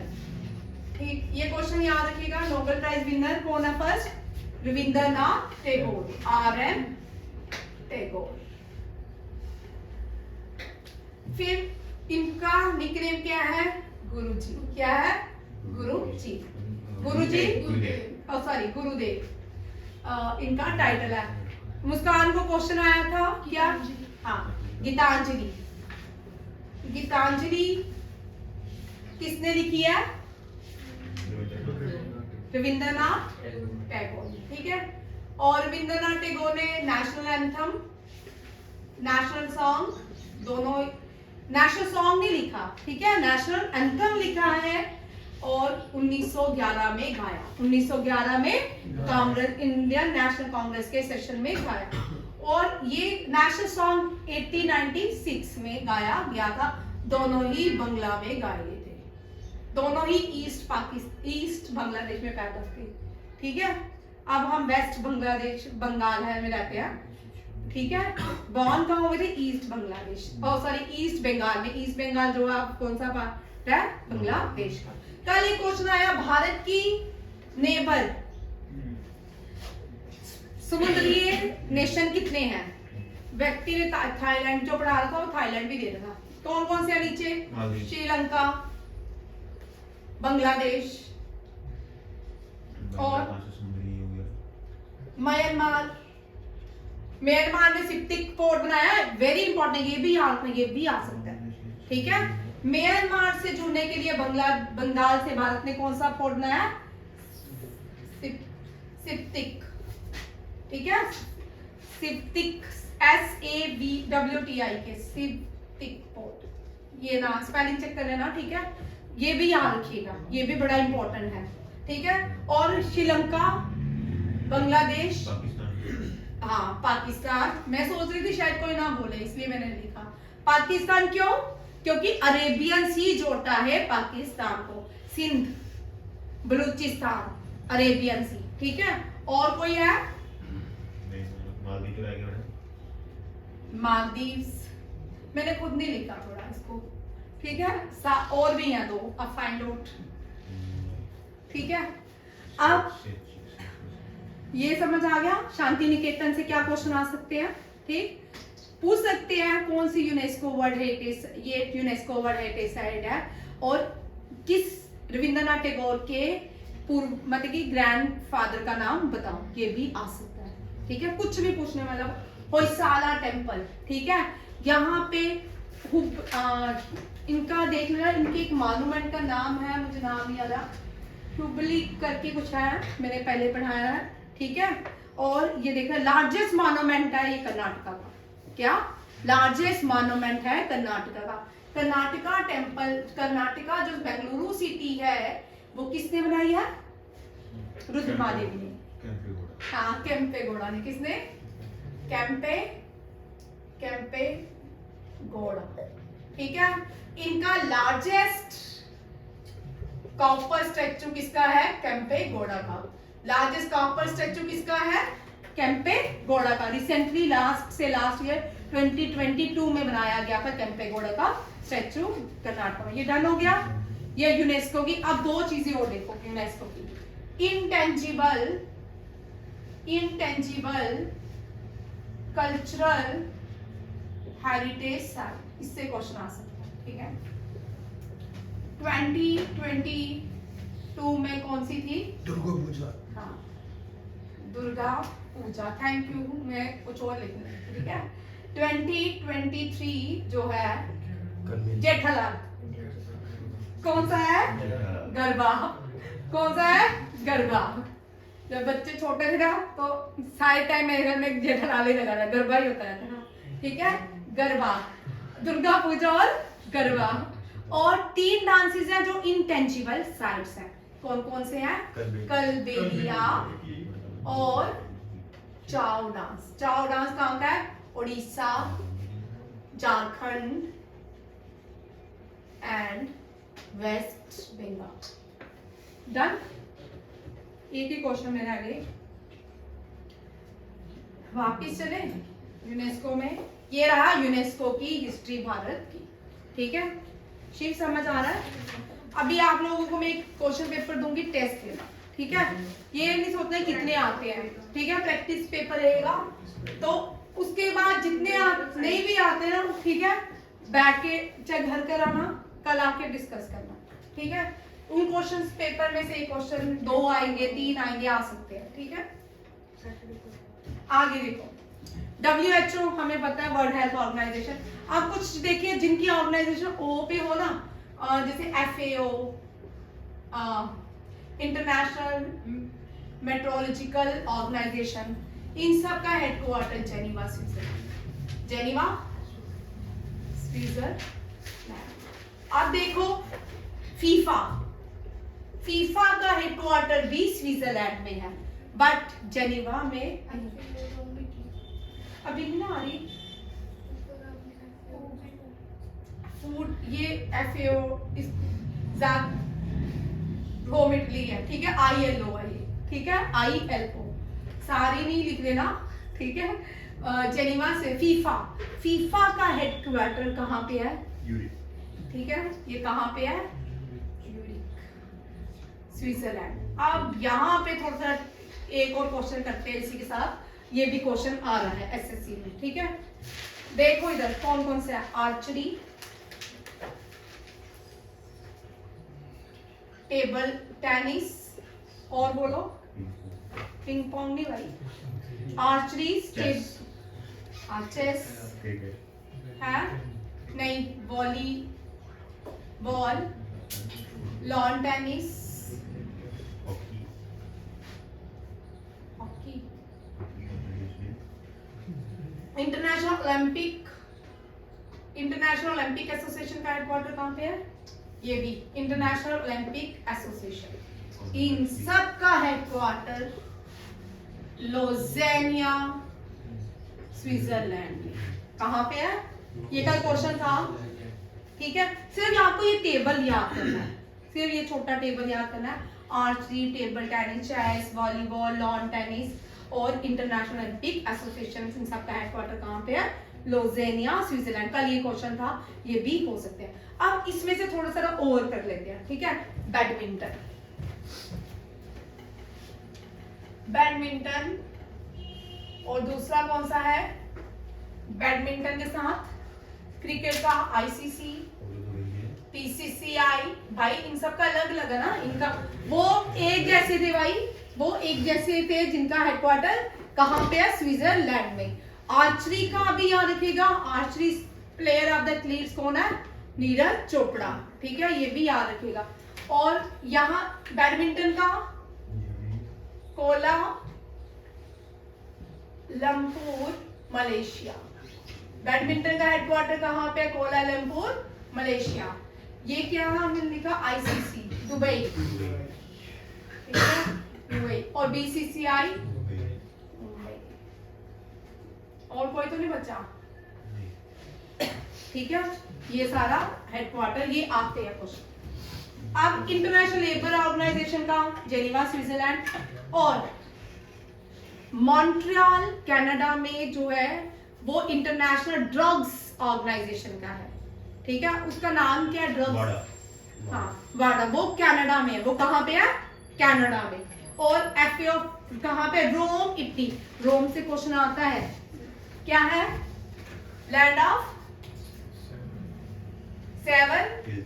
ठीक, ये क्वेश्चन याद रखिएगा। नोबेल प्राइज विनर कौन है, फर्स्ट रविंद्रनाथ टैगोर, RM टैगोर। फिर इनका निकनेम क्या है, गुरुजी, क्या है, गुरुजी, गुरुजी, सॉरी गुरुदेव, इनका टाइटल है। मुस्कान को क्वेश्चन आया था क्या, हाँ, गीतांजलि, गीतांजलि किसने लिखी है, रविंद्रनाथ टैगोर, ठीक है। और रविंद्रनाथ टैगोर ने नेशनल एंथम, नेशनल सॉन्ग दोनों नेशनल सॉन्ग नहीं लिखा, ठीक है, नेशनल एंथम लिखा है और 1911 में गाया, 1911 में कांग्रेस इंडियन नेशनल कांग्रेस के सेशन में गाया। और ये नेशनल सॉन्ग 1896 में गाया गया था। दोनों ही बंगला में गाए गए थे, दोनों ही ईस्ट बांग्लादेश में पैदा हुए, ठीक है। अब हम वेस्ट बांग्लादेश बंगाल है में रहते हैं, ठीक है। बॉर्न कहाँ हुए थे? ईस्ट बांग्लादेश, और सॉरी ईस्ट बंगाल में। ईस्ट बंगाल जो आप कौन सा पार्ट है? बांग्लादेश का। कल एक क्वेश्चन आया, भारत की नेबर समुद्रीय नेशन कितने हैं? व्यक्ति ने थाईलैंड जो पढ़ा रहा था वो थाईलैंड भी दे रहा था। कौन कौन से हैं नीचे? श्रीलंका, बांग्लादेश और म्यांमार। म्यांमार में सिप्टिक पोर्ट बनाया है, वेरी इंपॉर्टेंट, ये भी आ सकता है, ठीक है। म्यांमार से जुड़ने के लिए बंगाल से भारत ने कौन सा पोर्ट बनाया? सिप्टिक, ठीक है, सिप्टिक, SAVWTI के सिप्टिक पोर्ट। ये ना स्पेलिंग चेक कर लेना, ठीक है, ये भी याद रखिएगा, ये भी बड़ा इंपॉर्टेंट है, ठीक है। और श्रीलंका, बांग्लादेश, हाँ पाकिस्तान। मैं सोच रही थी शायद कोई ना बोले इसलिए मैंने लिखा पाकिस्तान। क्यों? क्योंकि अरेबियन सी जोड़ता है पाकिस्तान को, सिंध, बलूचिस्तान, अरेबियन सी, ठीक है। और कोई है? मालदीव्स, मैंने खुद नहीं लिखा थोड़ा इसको, ठीक है। और भी हैं दो, अब फाइंड आउट, ठीक है। अब ये समझ आ गया शांति निकेतन से क्या क्वेश्चन आ सकते हैं, ठीक। पूछ सकते हैं कौन सी यूनेस्को वर्ल्ड हेरिटेज, ये यूनेस्को वर्ल्ड हेरिटेज साइट है, और किस रविंद्रनाथ टैगोर के पूर्व मतलब कि ग्रैंडफादर का नाम बताओ, ये भी आ सकता है, ठीक है। कुछ भी पूछने वाला। होयसाला टेम्पल, ठीक है, यहाँ पे इनका देख लेना, इनके एक मॉन्यूमेंट का नाम है, मुझे नाम नहीं आ रहा, हुबली करके कुछ है, मैंने पहले पढ़ाया है, ठीक है। और ये देखना लार्जेस्ट मॉन्यूमेंट है ये कर्नाटका का, क्या लार्जेस्ट मॉन्यूमेंट है कर्नाटका का। कर्नाटका टेम्पल, कर्नाटका जो बेंगलुरु सिटी है वो किसने बनाई है? रुद्रमादेवी ने, हाँ केम्पेगौड़ा ने। किसने? केम्पेगौड़ा, ठीक है। इनका लार्जेस्ट कॉपर स्टैचू किसका है? केम्पेगौड़ा का। लार्जेस्ट कॉपर स्टैचू किसका है? केम्पेगौड़ा का। रिसेंटली लास्ट ईयर 2022 में बनाया गया था केम्पेगौड़ा का स्टैचू कर्नाटक में। ये डन हो गया, ये यूनेस्को की। अब दो चीजें और देखो यूनेस्को की, इंटेंजिबल कल्चरल हेरिटेज साइट, इससे क्वेश्चन आ सकता है, ठीक है। 2022 में कौन सी थी? दुर्गा पूजा। हाँ दुर्गा पूजा, थैंक यू, मैं कुछ और लिख रही हूँ, ठीक है। 2023 जो है जेठालाल, कौन सा है? गरबा। कौन सा है? गरबा। जब बच्चे छोटे थे ना तो सारे टाइम मेरे घर में जेठालाल ही लगा था, गरबा ही होता था, ठीक है। गरबा, दुर्गा पूजा और गरबा। और 3 डांसेस हैं जो इंटेंजिबल साइट्स हैं। कौन कौन से हैं? कलबेलिया और चाव डांस। चाव डांस कहाँ का है? उड़ीसा, झारखंड एंड वेस्ट बंगाल। डन। एक ही क्वेश्चन मेरे आगे, वापिस चले यूनेस्को में। ये रहा यूनेस्को की हिस्ट्री भारत की, ठीक है। शिव समझ आ रहा है? अभी आप लोगों को मैं एक क्वेश्चन पेपर दूंगी, टेस्ट लेना, ठीक है। ये नहीं सोचना कितने आते हैं, ठीक है। प्रैक्टिस पेपर रहेगा, तो उसके बाद जितने नहीं भी आते ना, ठीक है, बैठ के चाहे घर कर आना, कल आके डिस्कस करना, ठीक है। उन क्वेश्चन पेपर में से एक क्वेश्चन 2 आएंगे, 3 आएंगे, आ सकते हैं, ठीक है। आगे देखो, WHO हमें पता है वर्ल्ड हेल्थ ऑर्गेनाइजेशन। अब कुछ देखिए जिनकी ऑर्गेनाइजेशन O पे हो ना, जैसे FAO, इंटरनेशनल मेट्रोलॉजिकल ऑर्गेनाइजेशन, इन सब का headquarter Geneva Switzerland, Geneva Switzerland, अब देखो फीफा, फीफा का हेडक्वार्टर भी स्विट्जरलैंड में है, बट जेनेवा में अभी नहीं आ रही फूड, ये FAO इस होम इटली है, ठीक है, ILO है ये, ठीक है, ILO सारी नहीं लिख देना, ठीक है। जेनेवा से फीफा, फीफा का हेडक्वार्टर कहाँ पे है, यूरी, ठीक है, ये कहाँ पे है, स्विट्जरलैंड। अब यहाँ पे थोड़ा सा एक और क्वेश्चन करते हैं इसी के साथ, ये भी क्वेश्चन आ रहा है SSC में, ठीक है। देखो इधर कौन कौन से है, आर्चरी, टेबल टेनिस, और बोलो पिंग पोंग नहीं भाई, आर्चरी, चेस, चेस क्रिकेट, है नहीं, volleyball, lawn tennis, hockey, hockey, International Olympic, International Olympic Association का हेडक्वार्टर कहाँ पे है, ये भी इंटरनेशनल ओलंपिक एसोसिएशन, इन सब का हेडक्वार्टर लोजेनिया स्विट्जरलैंड में। कहाँ पे है, ये कल क्वेश्चन था, ठीक है। सिर्फ आपको ये टेबल याद करना है, सिर्फ ये छोटा टेबल याद करना है, archery, table tennis, chess, volleyball, lawn tennis और इंटरनेशनल ओलंपिक एसोसिएशन, इन सब का हेडक्वार्टर कहाँ पे है, लोजेनिया स्विट्जरलैंड। कल ये क्वेश्चन था, ये भी हो सकते हैं। अब इसमें से थोड़ा सा और कर लेते हैं, ठीक है। बैडमिंटन, बैडमिंटन और दूसरा कौन सा है, बैडमिंटन के साथ क्रिकेट का ICC, PCCI, भाई इन सब का अलग अलग है ना, इनका वो एक जैसे थे भाई, वो एक जैसे थे, जिनका हेडक्वार्टर कहाँ पे है, स्विट्जरलैंड में। आर्चरी का भी याद रखिएगा, archery player of the cleats कौन है, नीरज चोपड़ा, ठीक है, ये भी याद रखिएगा। और यहाँ बैडमिंटन का कोला लंपुर मलेशिया, बैडमिंटन का हेडक्वार्टर कहाँ पे, कोलालमपुर मलेशिया। ये क्या हमने लिखा, ICC दुबई, ठीक है, दुबई, और BCCI मुंबई। और कोई तो नहीं बचा, ठीक है, ये सारा हेडक्वार्टर ये आते हैं क्वेश्चन। अब इंटरनेशनल लेबर ऑर्गेनाइजेशन का जेनेवा स्विट्जरलैंड, और मॉन्ट्रियल कनाडा में जो है वो इंटरनेशनल ड्रग्स ऑर्गेनाइजेशन का है, ठीक है, उसका नाम क्या है, ड्रग्स, हाँ वाडा, वो कनाडा में है, वो कहाँ पे है, कनाडा में। और FAO कहाँ पे, रोम इटली, रोम से क्वेश्चन आता है, क्या है, लैंड ऑफ 7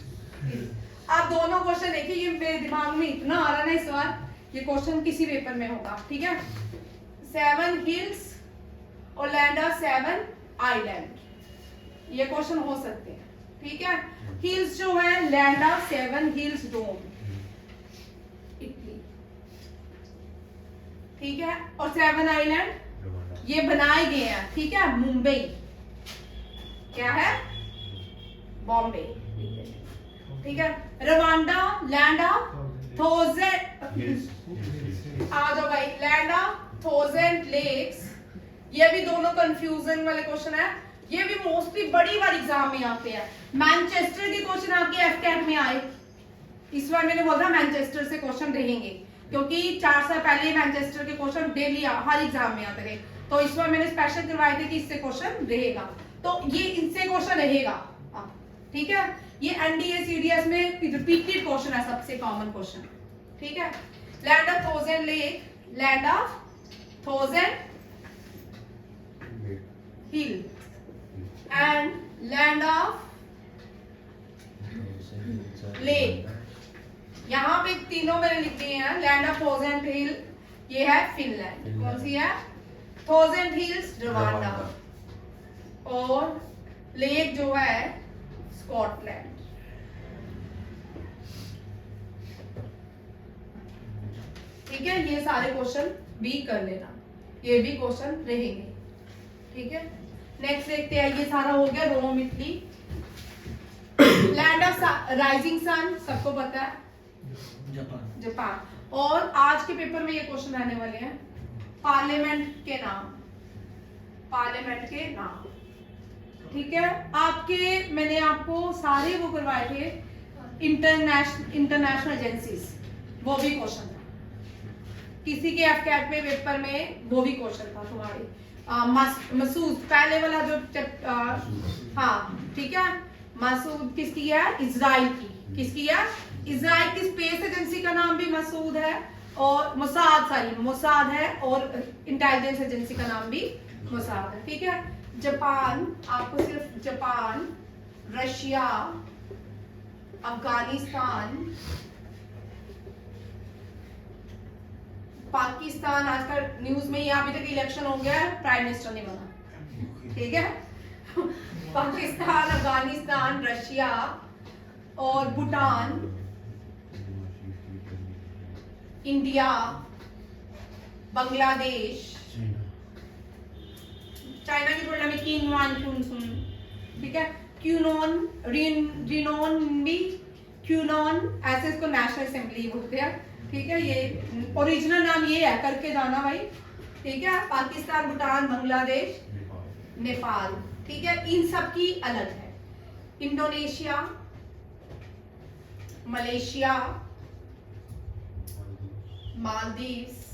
आप दोनों क्वेश्चन देखिए, ये मेरे दिमाग में इतना आ रहा है ना इस बार, ये क्वेश्चन किसी पेपर में होगा, ठीक है। 7 हिल्स और लैंड ऑफ 7 आइलैंड, ये क्वेश्चन हो सकते हैं, ठीक है। हिल्स जो है, लैंड ऑफ 7 हिल्स डोम इटली, ठीक है, और 7 आइलैंड ये बनाए गए हैं, ठीक है, मुंबई, क्या है, बॉम्बे, ठीक है। रवांडा लैंड ऑफ 1000, आ जाओ भाई, लैंड ऑफ 1000 लेक्स, ये भी दोनों कंफ्यूजन वाले क्वेश्चन है, ये भी मोस्टली बड़ी बार एग्जाम में आते हैं। मैनचेस्टर के क्वेश्चन आपके FCAT में आए, इस बार मैंने बोला मैनचेस्टर से क्वेश्चन रहेंगे, क्योंकि 4 साल पहले मैनचेस्टर के क्वेश्चन डेली हर एग्जाम में आते थे, तो इस बार मैंने स्पेशल करवाए थे कि इससे क्वेश्चन रहेगा, तो ये इनसे क्वेश्चन रहेगा, ठीक है। ये NDA CDS में रिपीटेड क्वेश्चन है, सबसे कॉमन क्वेश्चन, ठीक है। Land of 1000 lake, land of 1000 hill and land of lake, यहाँ पे तीनों मैंने लिख दिए हैं। लैंड ऑफ 1000 हिल ये है फिनलैंड, कौन सी है, 1000 हिल्स रवांडा, और लेक जो है स्कॉटलैंड, ठीक है। ये सारे क्वेश्चन भी कर लेना, ये भी क्वेश्चन रहेंगे, ठीक है। नेक्स्ट देखते हैं, ये सारा हो गया Rome Italy. Land of rising sun सबको पता है, जापान। जापान। और आज के पेपर में ये क्वेश्चन आने वाले हैं, पार्लियामेंट के नाम, पार्लियामेंट के नाम। ठीक है, आपके मैंने आपको सारे वो करवाए थे, इंटरनेशनल एजेंसीज, वो भी क्वेश्चन था किसी के एफकैट में पेपर में, वो भी क्वेश्चन था तुम्हारे। मसूद पहले वाला जो हाँ ठीक है, मसूद किसकी है, इजराइल की। किसकी है, इजराइल की स्पेस एजेंसी का नाम भी मसूद है, और मोसाद है, और इंटेलिजेंस एजेंसी का नाम भी मोसाद है। ठीक है, जापान, आपको सिर्फ जापान, रशिया, अफगानिस्तान, पाकिस्तान, आजकल न्यूज में ही अभी तक इलेक्शन हो गया है, प्राइम मिनिस्टर नहीं बना। ठीक है, पाकिस्तान, अफगानिस्तान, रशिया और भूटान, इंडिया, बांग्लादेश, चाइना की तुलना में किनवान, ठीक है, क्यूनॉन, रिनोन, ऐसे इसको नेशनल असेंबली बोलते हैं। ठीक है, ये ओरिजिनल नाम ये है, करके जाना भाई। ठीक है, पाकिस्तान, भूटान, बांग्लादेश, नेपाल। ठीक है, इन सब की अलग है। इंडोनेशिया, मलेशिया, मालदीव्स,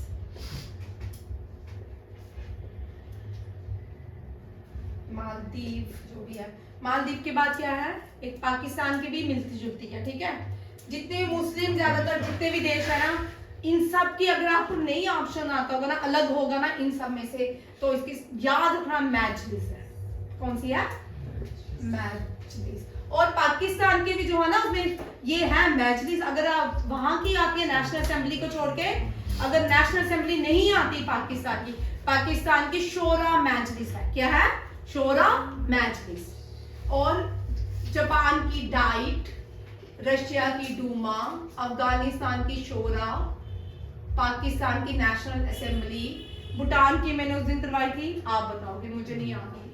मालदीव जो भी है। मालदीव के बाद क्या है, एक पाकिस्तान की भी मिलती जुलती है। ठीक है, जितने मुस्लिम ज्यादातर जितने भी देश है ना, इन सब की अगर आपको नई ऑप्शन आता होगा ना, अलग होगा ना इन सब में से, तो इसकी याद रखना मैजलिस है। कौन सी है, मैजलिस। और पाकिस्तान के भी जो है ना, उसमें ये है मैजलिस। अगर आप वहां की आती है नेशनल असेंबली को छोड़ के, अगर नेशनल असेंबली नहीं आती पाकिस्तान की शोरा मैजलिस है। क्या है, शोरा मैजलिस। और जापान की डाइट, रशिया की डूमा, अफगानिस्तान की शोरा, पाकिस्तान की नेशनल असेंबली, भूटान की मैंने उस दिन करवाई थी, आप बताओगे, मुझे नहीं आती,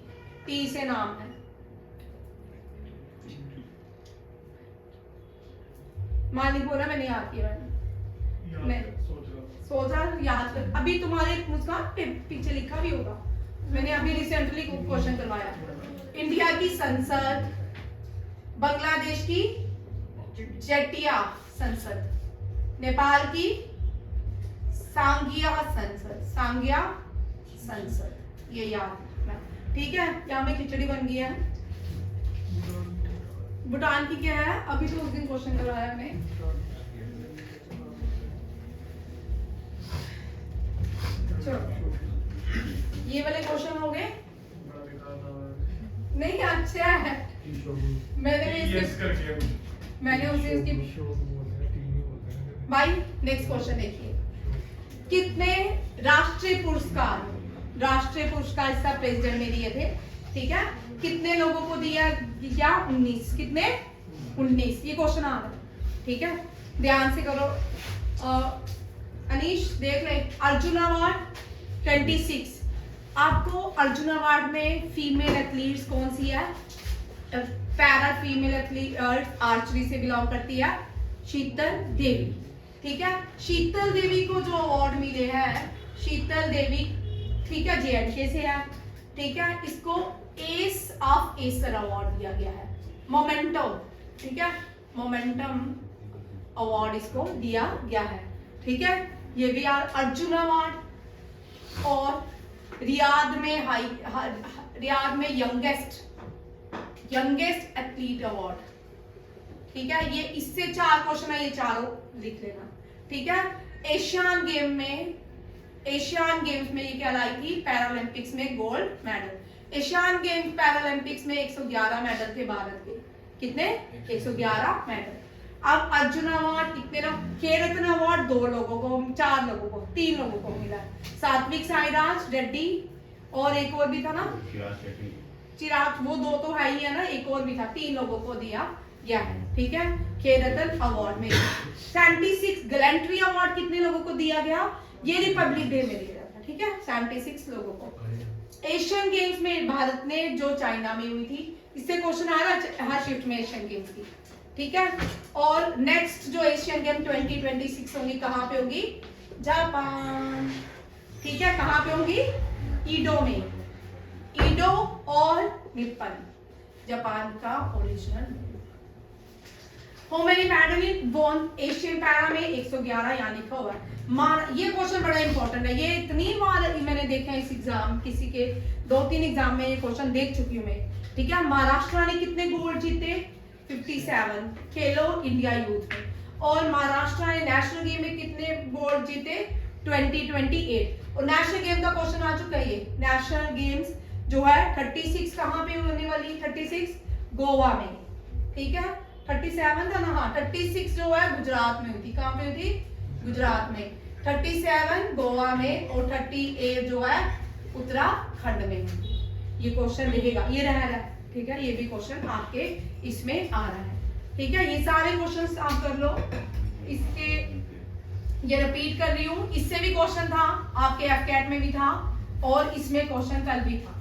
टी से नाम है। मालिक बोला मैंने याद किया, मैंने सोचा याद कर, अभी तुम्हारे मुस्कान पीछे लिखा भी होगा, मैंने अभी रिसेंटली क्वेश्चन करवाया। इंडिया की संसद, बांग्लादेश की जेटिया संसद, नेपाल की सांगिया संसद, ये याद रखना। ठीक है, यहाँ में खिचड़ी बन गई है। भूटान की क्या है, अभी तो उस दिन क्वेश्चन करवाया मैंने। चलो, ये वाले क्वेश्चन हो गए। नहीं अच्छा है, मैंने उसे इसकी भाई। नेक्स्ट क्वेश्चन देखिए, कितने राष्ट्रीय पुरस्कार इसका प्रेसिडेंट ने दिए थे। ठीक है, कितने लोगों को दिया क्या, 19। कितने, 19। ये क्वेश्चन आ रहा है। ठीक है, ध्यान से करो। अनीश देख ले, अर्जुन अवार्ड 26। आपको अर्जुन अवार्ड में फीमेल एथलीट्स कौन सी है, पैरा फीमेल एथलीट आर्चरी से बिलोंग करती है, शीतल देवी। ठीक है, शीतल देवी को जो अवार्ड मिले हैं, शीतल देवी, ठीक है, JNK से है। ठीक है, इसको एस ऑफ एसर अवार्ड दिया गया है, मोमेंटम। ठीक है, मोमेंटम अवार्ड इसको दिया गया है। ठीक है, ये भी अर्जुन अवार्ड। और रियाद में यंगेस्ट एथलीट अवार्ड। ठीक है, ये इससे 4 क्वेश्चन है, ये चारों लिख लेना। ठीक है, एशियन गेम्स में ये क्या लाई थी, पैरालंपिक्स में gold medal. Asian games Paralympics में 111 मेडल थे भारत के। कितने, 111 मेडल। अब अर्जुन अवार्ड कितने लोग, खेल रत्न अवार्ड 2 लोगों को, 4 लोगों को, 3 लोगों को मिला है, सात्विक साईराज रेड्डी, और एक और भी था ना, चिराग, वो 2 तो है ही है ना, एक और भी था, 3 लोगों को दिया गया है। ठीक है, खेल रत्न अवार्ड में 76 गैलेंट्री अवार्ड कितने लोगों को दिया गया, ये रिपब्लिक डे में दिया था। ठीक है, 76 लोगों को। एशियन गेम्स में भारत ने जो चाइना में हुई थी, इससे क्वेश्चन आ रहा है हर शिफ्ट में एशियन गेम्स की, ठीक है। और नेक्स्ट जो एशियन गेम 2026 होंगी कहाँ पे होगी? जापान, ठीक है। कहाँ पे होंगी? ईडो में, ईडो और निप्पन, जापान का original. How many medal won Asian Para में? 111 यहाँ लिखा हुआ है। ये क्वेश्चन बड़ा इंपॉर्टेंट है, ये इतनी बार मैंने देखा है इस एग्जाम, किसी के 2-3 एग्जाम में ये क्वेश्चन देख चुकी हूँ मैं, ठीक है। महाराष्ट्र ने कितने गोल्ड जीते? 57 खेलो इंडिया यूथ में। और महाराष्ट्र ने नेशनल गेम में कितने गोल्ड जीते? 2028। और नेशनल गेम का क्वेश्चन आ चुका है ये। नेशनल गेम्स जो है 36 कहाँ पे होने वाली? 36 गोवा में, ठीक है। 37 था ना? हाँ, 36 जो है गुजरात में हुई थी। कहाँ पे हुई थी? गुजरात में। 37 गोवा में और 38 जो है उत्तराखंड में। ये क्वेश्चन रहेगा, ये रह रहा है, ठीक है। ये भी क्वेश्चन आपके इसमें आ रहा है, ठीक है। ये सारे क्वेश्चंस आप कर लो। इसके ये रिपीट कर रही हूँ, इससे भी क्वेश्चन था आपके एफकेट में भी था और इसमें क्वेश्चन कल भी था,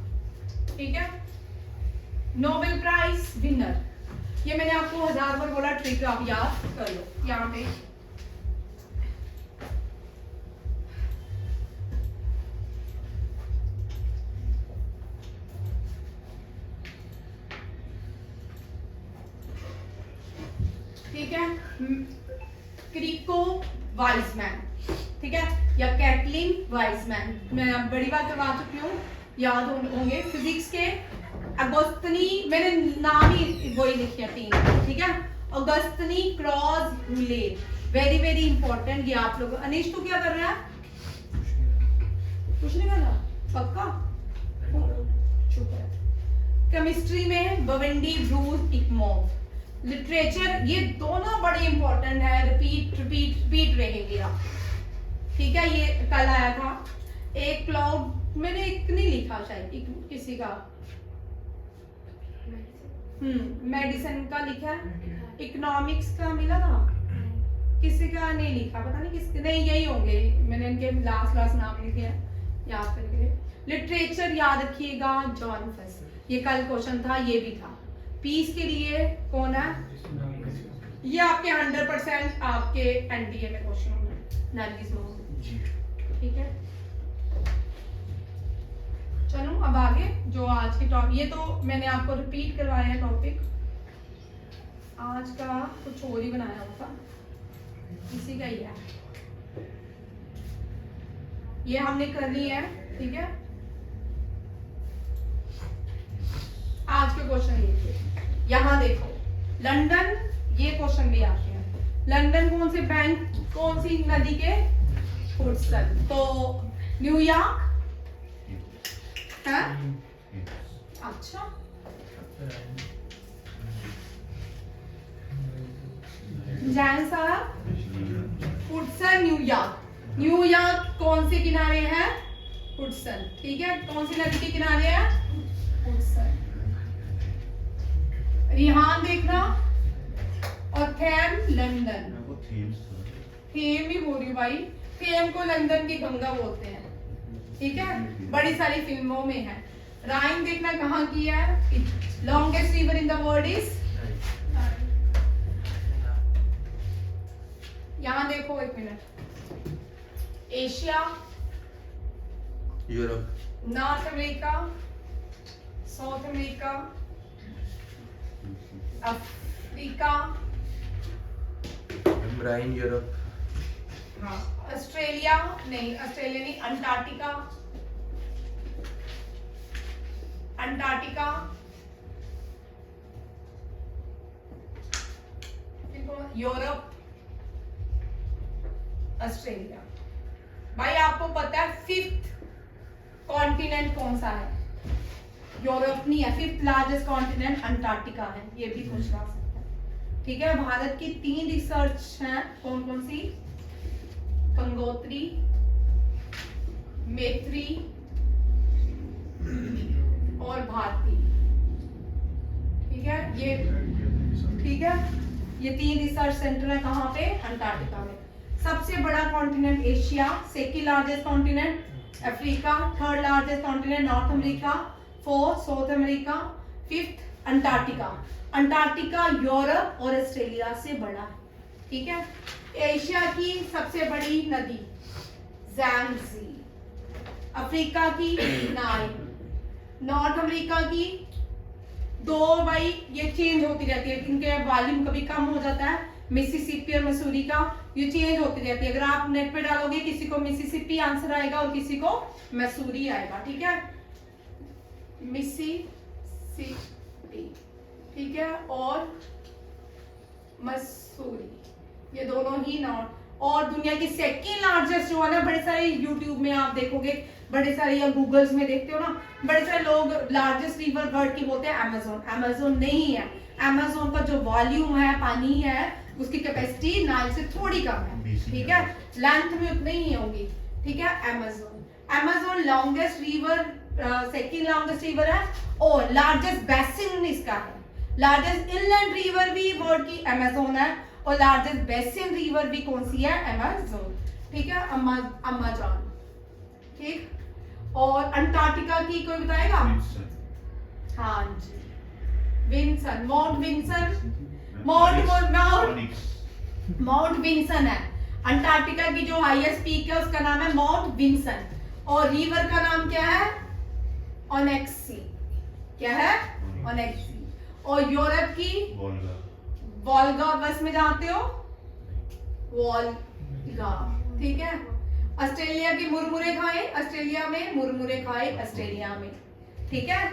ठीक है। नोबेल प्राइज विनर, ये मैंने आपको 1000 बार बोला, ट्रिक आप याद कर लो। यहाँ पे ठीक है, क्रिको वाइसमैन, ठीक है, या कैटलिन वाइसमैन, मैं बड़ी बात करवा चुकी हूँ, याद होंगे। फिजिक्स के अगस्तनी, मैंने नाम ही वही लिखी है 3, ठीक है। अगस्तनी क्रॉस रूले, वेरी वेरी इंपॉर्टेंट, ये आप लोग। अनिश तू क्या कर रहा है? कुछ नहीं कर रहा? पक्का? चुप है। केमिस्ट्री में बवेंडी ब्रूस इकमोव। लिटरेचर, ये दोनों बड़े इंपॉर्टेंट है, रिपीट रहेंगे आप, ठीक है। ये कल आया था। एक क्लाउड, मैंने एक नहीं लिखा शायद, किसी का मेडिसिन का लिखा है, इकोनॉमिक्स का मिला था, किसी का नहीं लिखा, पता नहीं किसके, नहीं यही होंगे, मैंने इनके लास्ट नाम लिखे हैं याद करके। लिटरेचर याद रखिएगा, जॉन फेस, ये कल क्वेश्चन था, ये भी था। पीस के लिए कौन है? ये आपके 100% आपके एनडीए में क्वेश्चन होना है, नरगिस मोहम्मद, ठीक है। चलो अब आगे जो आज के टॉपिक, ये तो मैंने आपको रिपीट करवाया है टॉपिक, आज का कुछ और ही बनाया होगा, इसी का ही है, ये हमने कर ली है, ठीक है। आज के क्वेश्चन ये थे, यहाँ देखो, लंदन, ये क्वेश्चन भी आते हैं। लंदन कौन से बैंक, कौन सी नदी के? हुडसन। तो न्यूयॉर्क है? अच्छा, जैन साहब, हुडसन न्यूयॉर्क। न्यूयॉर्क कौन से किनारे है? हुडसन, ठीक है। कौन सी नदी के किनारे है? हुडसन। रिहान देखना, और थेम लंदन, थेम ही बोल रही हूँ भाई, थेम को लंदन की गंगा बोलते हैं, ठीक है, बड़ी सारी फिल्मों में है। राइन देखना कहाँ की है? Longest river in the world is, यहाँ देखो एक minute, Asia, Europe, North America, South America, Africa, ब्राइन यूरोप, हाँ, ऑस्ट्रेलिया नहीं, ऑस्ट्रेलिया नहीं, अंटार्कटिका, अंटार्कटिका, यूरोप, ऑस्ट्रेलिया। भाई आपको पता है 5th कॉन्टिनेंट कौन सा है? यूरोप नहीं है, 5th लार्जेस्ट कॉन्टिनेंट अंटार्कटिका है, ये भी पूछा सकता है, ठीक है। भारत की 3 रिसर्च हैं, कौन कौन सी? गंगोत्री, मैत्री और भारती, ठीक है। ये ठीक है, ये 3 रिसर्च सेंटर है, कहाँ पे? अंटार्कटिका में। सबसे बड़ा continent Asia, second largest continent Africa, third largest continent north America, fourth south America, fifth Antarctica. Antarctica Europe और ऑस्ट्रेलिया से बड़ा है, ठीक है। एशिया की सबसे बड़ी नदी ज़ांगजी, अफ्रीका की नाइल, नॉर्थ अमेरिका की दो, भाई ये चेंज होती रहती है, इनके वॉल्यूम कभी कम हो जाता है, मिसिसिपी और मसूरी का, ये चेंज होती रहती है। अगर आप नेट पे डालोगे किसी को मिसिसिपी आंसर आएगा और किसी को मसूरी आएगा, ठीक है, मिसिसिपी, ठीक है, और मसूरी, ये दोनों ही नॉर्थ। और दुनिया की सेकेंड लार्जेस्ट जो है ना, बड़े सारे यूट्यूब में आप देखोगे, बड़े सारे या गूगल्स में देखते हो ना, बड़े सारे लोग लार्जेस्ट रिवर वर्ल्ड की बोलते हैं अमेज़न। अमेज़न नहीं है, अमेज़न का जो वॉल्यूम है, पानी है, उसकी कैपेसिटी नाइल से थोड़ी कम है, ठीक है, लेंथ में उतनी ही होगी, ठीक है। Amazon longest river, second longest river है और लार्जेस्ट बेसिन इसका है। लार्जेस्ट इनलैंड रिवर भी वर्ल्ड की अमेज़न है और लार्जेस्ट बेसिन रिवर भी कौन सी है, अमेज़न, ठीक है, अमेज़न, ठीक। और अंटार्कटिका की कोई बताएगा? हाँ जी, Vinson, mount Vinson, mount Vinson है। अंटार्कटिका की जो हाईएस्ट पीक है उसका नाम है माउंट विंसन, और रिवर का नाम क्या है, ओनेक्सी, क्या है, ओनेक्सी। और यूरोप की वोल्गा, बस में जानते हो, वोल्गा, ठीक है। ऑस्ट्रेलिया की मुरमुरे खाए, ऑस्ट्रेलिया में मुरमुरे खाए, ऑस्ट्रेलिया में, ठीक है,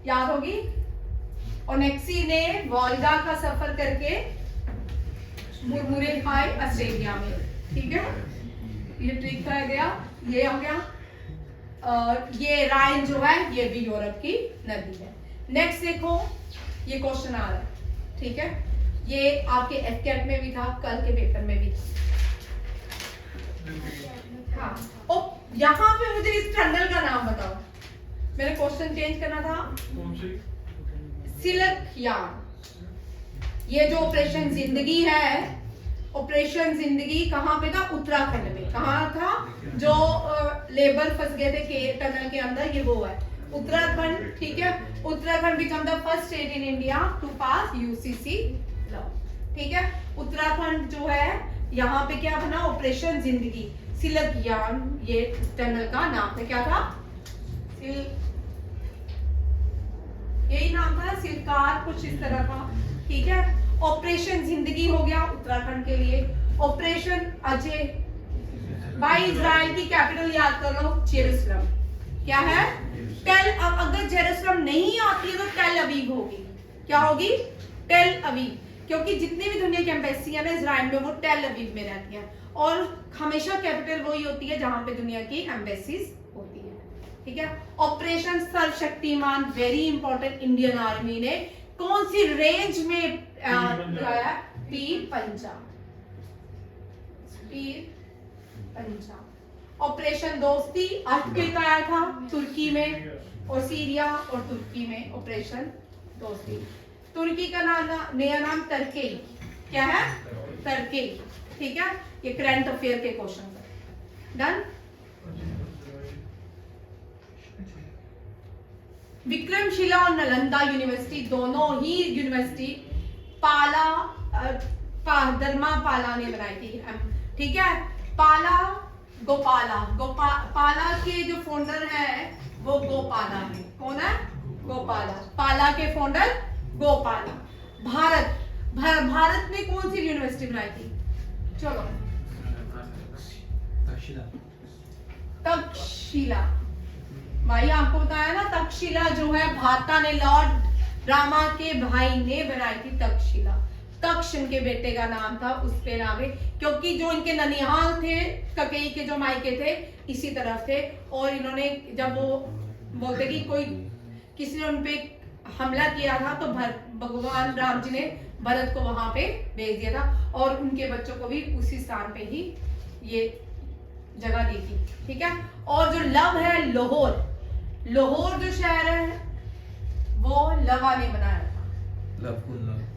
याद होगी। ओनेक्सी ने वोल्गा का सफर करके मुरमुरे खाए ऑस्ट्रेलिया में, ठीक है, ये ट्रिक आ गया, ये हो गया। और ये राइन जो है ये भी यूरोप की नदी है। नेक्स्ट देखो, ये क्वेश्चन आ रहा है, ठीक है, ये आपके एफकेट में भी था, कल के पेपर में भी था। हाँ, और यहाँ पे मुझे इस टनल का नाम बताओ, मैंने क्वेश्चन चेंज करना था। सिल्क यार्न, ये जो ऑपरेशन जिंदगी है, ऑपरेशन जिंदगी कहाँ पे था, उत्तराखंड में। कहाँ था, जो लेबर फंस गए थे के टनल के अंदर, ये वो है उत्तराखंड, ठीक है। Uttarakhand become the first state in India to pass UCC law, ठीक है। उत्तराखंड जो है, यहाँ पे क्या बना, ऑपरेशन जिंदगी, सिल्क यार्न, ये टनल का नाम था, क्या था, यही नाम था, सिल्कार, कुछ इस तरह का, ठीक है। ऑपरेशन जिंदगी हो गया उत्तराखंड के लिए। ऑपरेशन अजय, भाई इजराइल की कैपिटल याद कर लो, जेरूसलम, क्या है, टेल। अगर जेरूसलम नहीं आती है तो टेल अवीव होगी, क्या होगी, टेल अवीव, क्योंकि जितनी भी दुनिया की एम्बेसी है ना इजराइल में, वो टेल अवीव में रहती है, और हमेशा कैपिटल वही होती है जहां पे दुनिया की एम्बेसीज होती है, ठीक है। ऑपरेशन सर्वशक्तिमान, वेरी इंपॉर्टेंट, इंडियन आर्मी ने कौन सी रेंज में लगाया, पीर पंजाब, पीर पंजाब। ऑपरेशन दोस्ती, अर्थक्वेक आया था तुर्की में, और सीरिया और तुर्की में ऑपरेशन दोस्ती। तुर्की का नया नाम टर्की, क्या है, टर्की, ठीक है। ये करंट अफेयर के क्वेश्चन है, डन। विक्रमशिला और नालंदा यूनिवर्सिटी, दोनों ही यूनिवर्सिटी धर्मापाला ने बनाई थी, ठीक है। गोपाला के जो फाउंडर है वो गोपाला है, कौन है, गोपाला। पाला के फाउंडर गोपाला। भारत में कौन सी यूनिवर्सिटी बनाई थी, चलो, तक्षशिला, भाई आपको बताया ना, तक्षशिला जो है भारता ने, लॉर्ड रामा के भाई ने बनाई थी तक्षशिला। तक्ष इनके बेटे का नाम था, उस पे नाम है, क्योंकि जो इनके ननिहाल थे, ककेई के जो मायके थे इसी तरफ थे, और इन्होंने जब वो बोलते कि कोई किसी ने उनपे हमला किया था तो भगवान राम जी ने भरत को वहां पे भेज दिया था, और उनके बच्चों को भी उसी स्थान पे ही ये जगह दी थी, ठीक है। और जो लव है, लाहौर जो शहर है वो लवा ने बनाया था,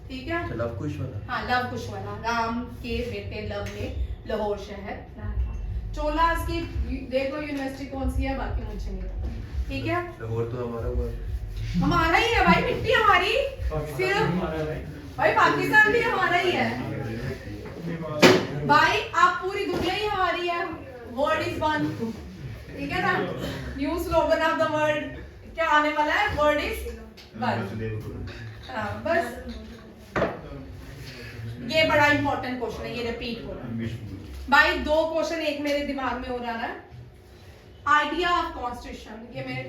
ठीक है, लव कुश वाला, हाँ लव कुश वाला, राम के बेटे लव ने लाहौर शहर बनाया था। चोलास की देख लो यूनिवर्सिटी कौन सी है, बाकी मुझे नहीं पता, ठीक है। लाहौर तो हमारा हुआ। हमारा ही है भाई, मिट्टी हमारी, सिर्फ भाई पाकिस्तान भी हमारा ही है भाई, आप पूरी दुनिया ही हमारी है। वर्ल्ड इज वन, ठीक है ना। New slogan of the world क्या आने वाला है, वर्ल्ड इज वन। हाँ, बस ये बड़ा इंपॉर्टेंट क्वेश्चन है, ये रिपीट हो रहा है भाई। 2 क्वेश्चन एक मेरे दिमाग में हो रहा है। आइडिया ऑफ कॉन्स्टिट्यूशन, ये मेरे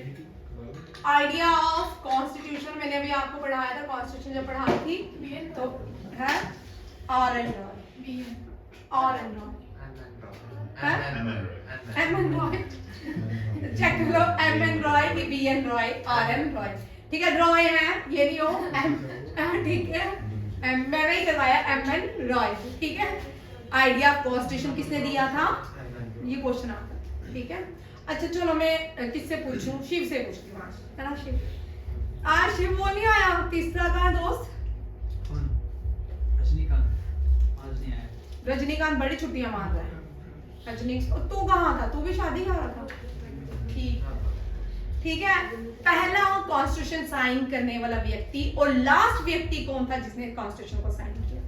आइडिया ऑफ कॉन्स्टिट्यूशन मैंने अभी आपको पढ़ाया था, कॉन्स्टिट्यूशन जब पढ़ाई थी तो है R N Roy, R N Roy, M N Roy, check लो, एम एन रॉय की B N Roy, R N Roy, ठीक है। रॉय है ये नहीं हो एम, ठीक है, मैंने ही करवाया एम एन रॉय, ठीक है। आइडिया ऑफ कॉन्स्टिट्यूशन किसने दिया था, ये क्वेश्चन आता है, ठीक है। अच्छा चलो मैं किससे पूछूं, शिव से पूछती हूँ आज, है ना शिव। आज शिव वो नहीं आया, तीसरा का दोस्त रजनीकांत आज नहीं आया। रजनीकांत बड़ी छुट्टियां मार रहा है। रजनी तू कहाँ था, तू भी शादी कर रहा था, ठीक है। पहला कॉन्स्टिट्यूशन साइन करने वाला व्यक्ति और लास्ट व्यक्ति कौन था जिसने कॉन्स्टिट्यूशन को साइन किया,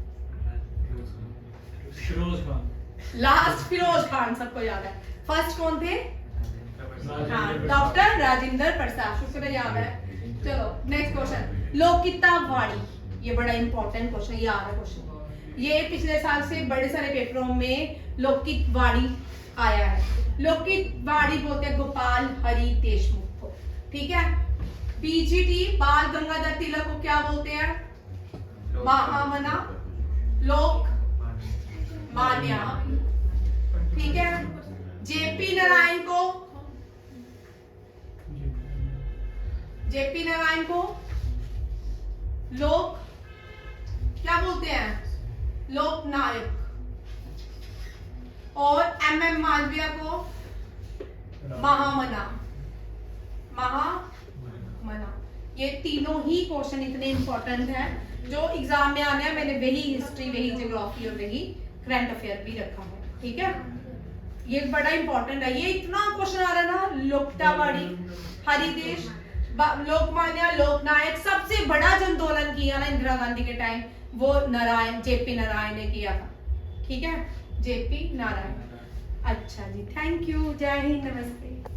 फिरोज खान। लास्ट फिरोज खान, सबको याद है। फर्स्ट कौन थे, हाँ डॉक्टर राजेंद्र प्रसाद, शुक्र याद है। चलो नेक्स्ट क्वेश्चन, लोकहिता वाणी, ये बड़ा इंपॉर्टेंट क्वेश्चन, ये आ रहा है क्वेश्चन, ये पिछले साल से बड़े सारे पेपरों में लोकहित वाणी आया है। लोकहित वाणी बोलते हैं गोपाल हरि देशमुख को, ठीक है। बीजीटी बाल गंगाधर तिलक को क्या बोलते हैं, महामना लोक मान्या, ठीक है। जेपी नारायण को, जेपी नारायण को लोक क्या बोलते हैं, लोकनायक। और एमएम मालवीय को महामना, महामना। ये तीनों ही क्वेश्चन इतने इंपॉर्टेंट हैं जो एग्जाम में आने हैं। मैंने वही हिस्ट्री, वही ज्योग्राफी और वही करंट अफेयर भी रखा है, ठीक है। ये बड़ा इंपॉर्टेंट है, ये इतना क्वेश्चन आ रहा है ना। लोकहिता वाणी, हरिदेश, लोकमान्य, लोकनायक। सबसे बड़ा जन आंदोलन किया ना इंदिरा गांधी के टाइम, वो नारायण, जेपी नारायण ने किया था, ठीक है, जेपी नारायण। अच्छा जी, थैंक यू, जय हिंद, नमस्ते।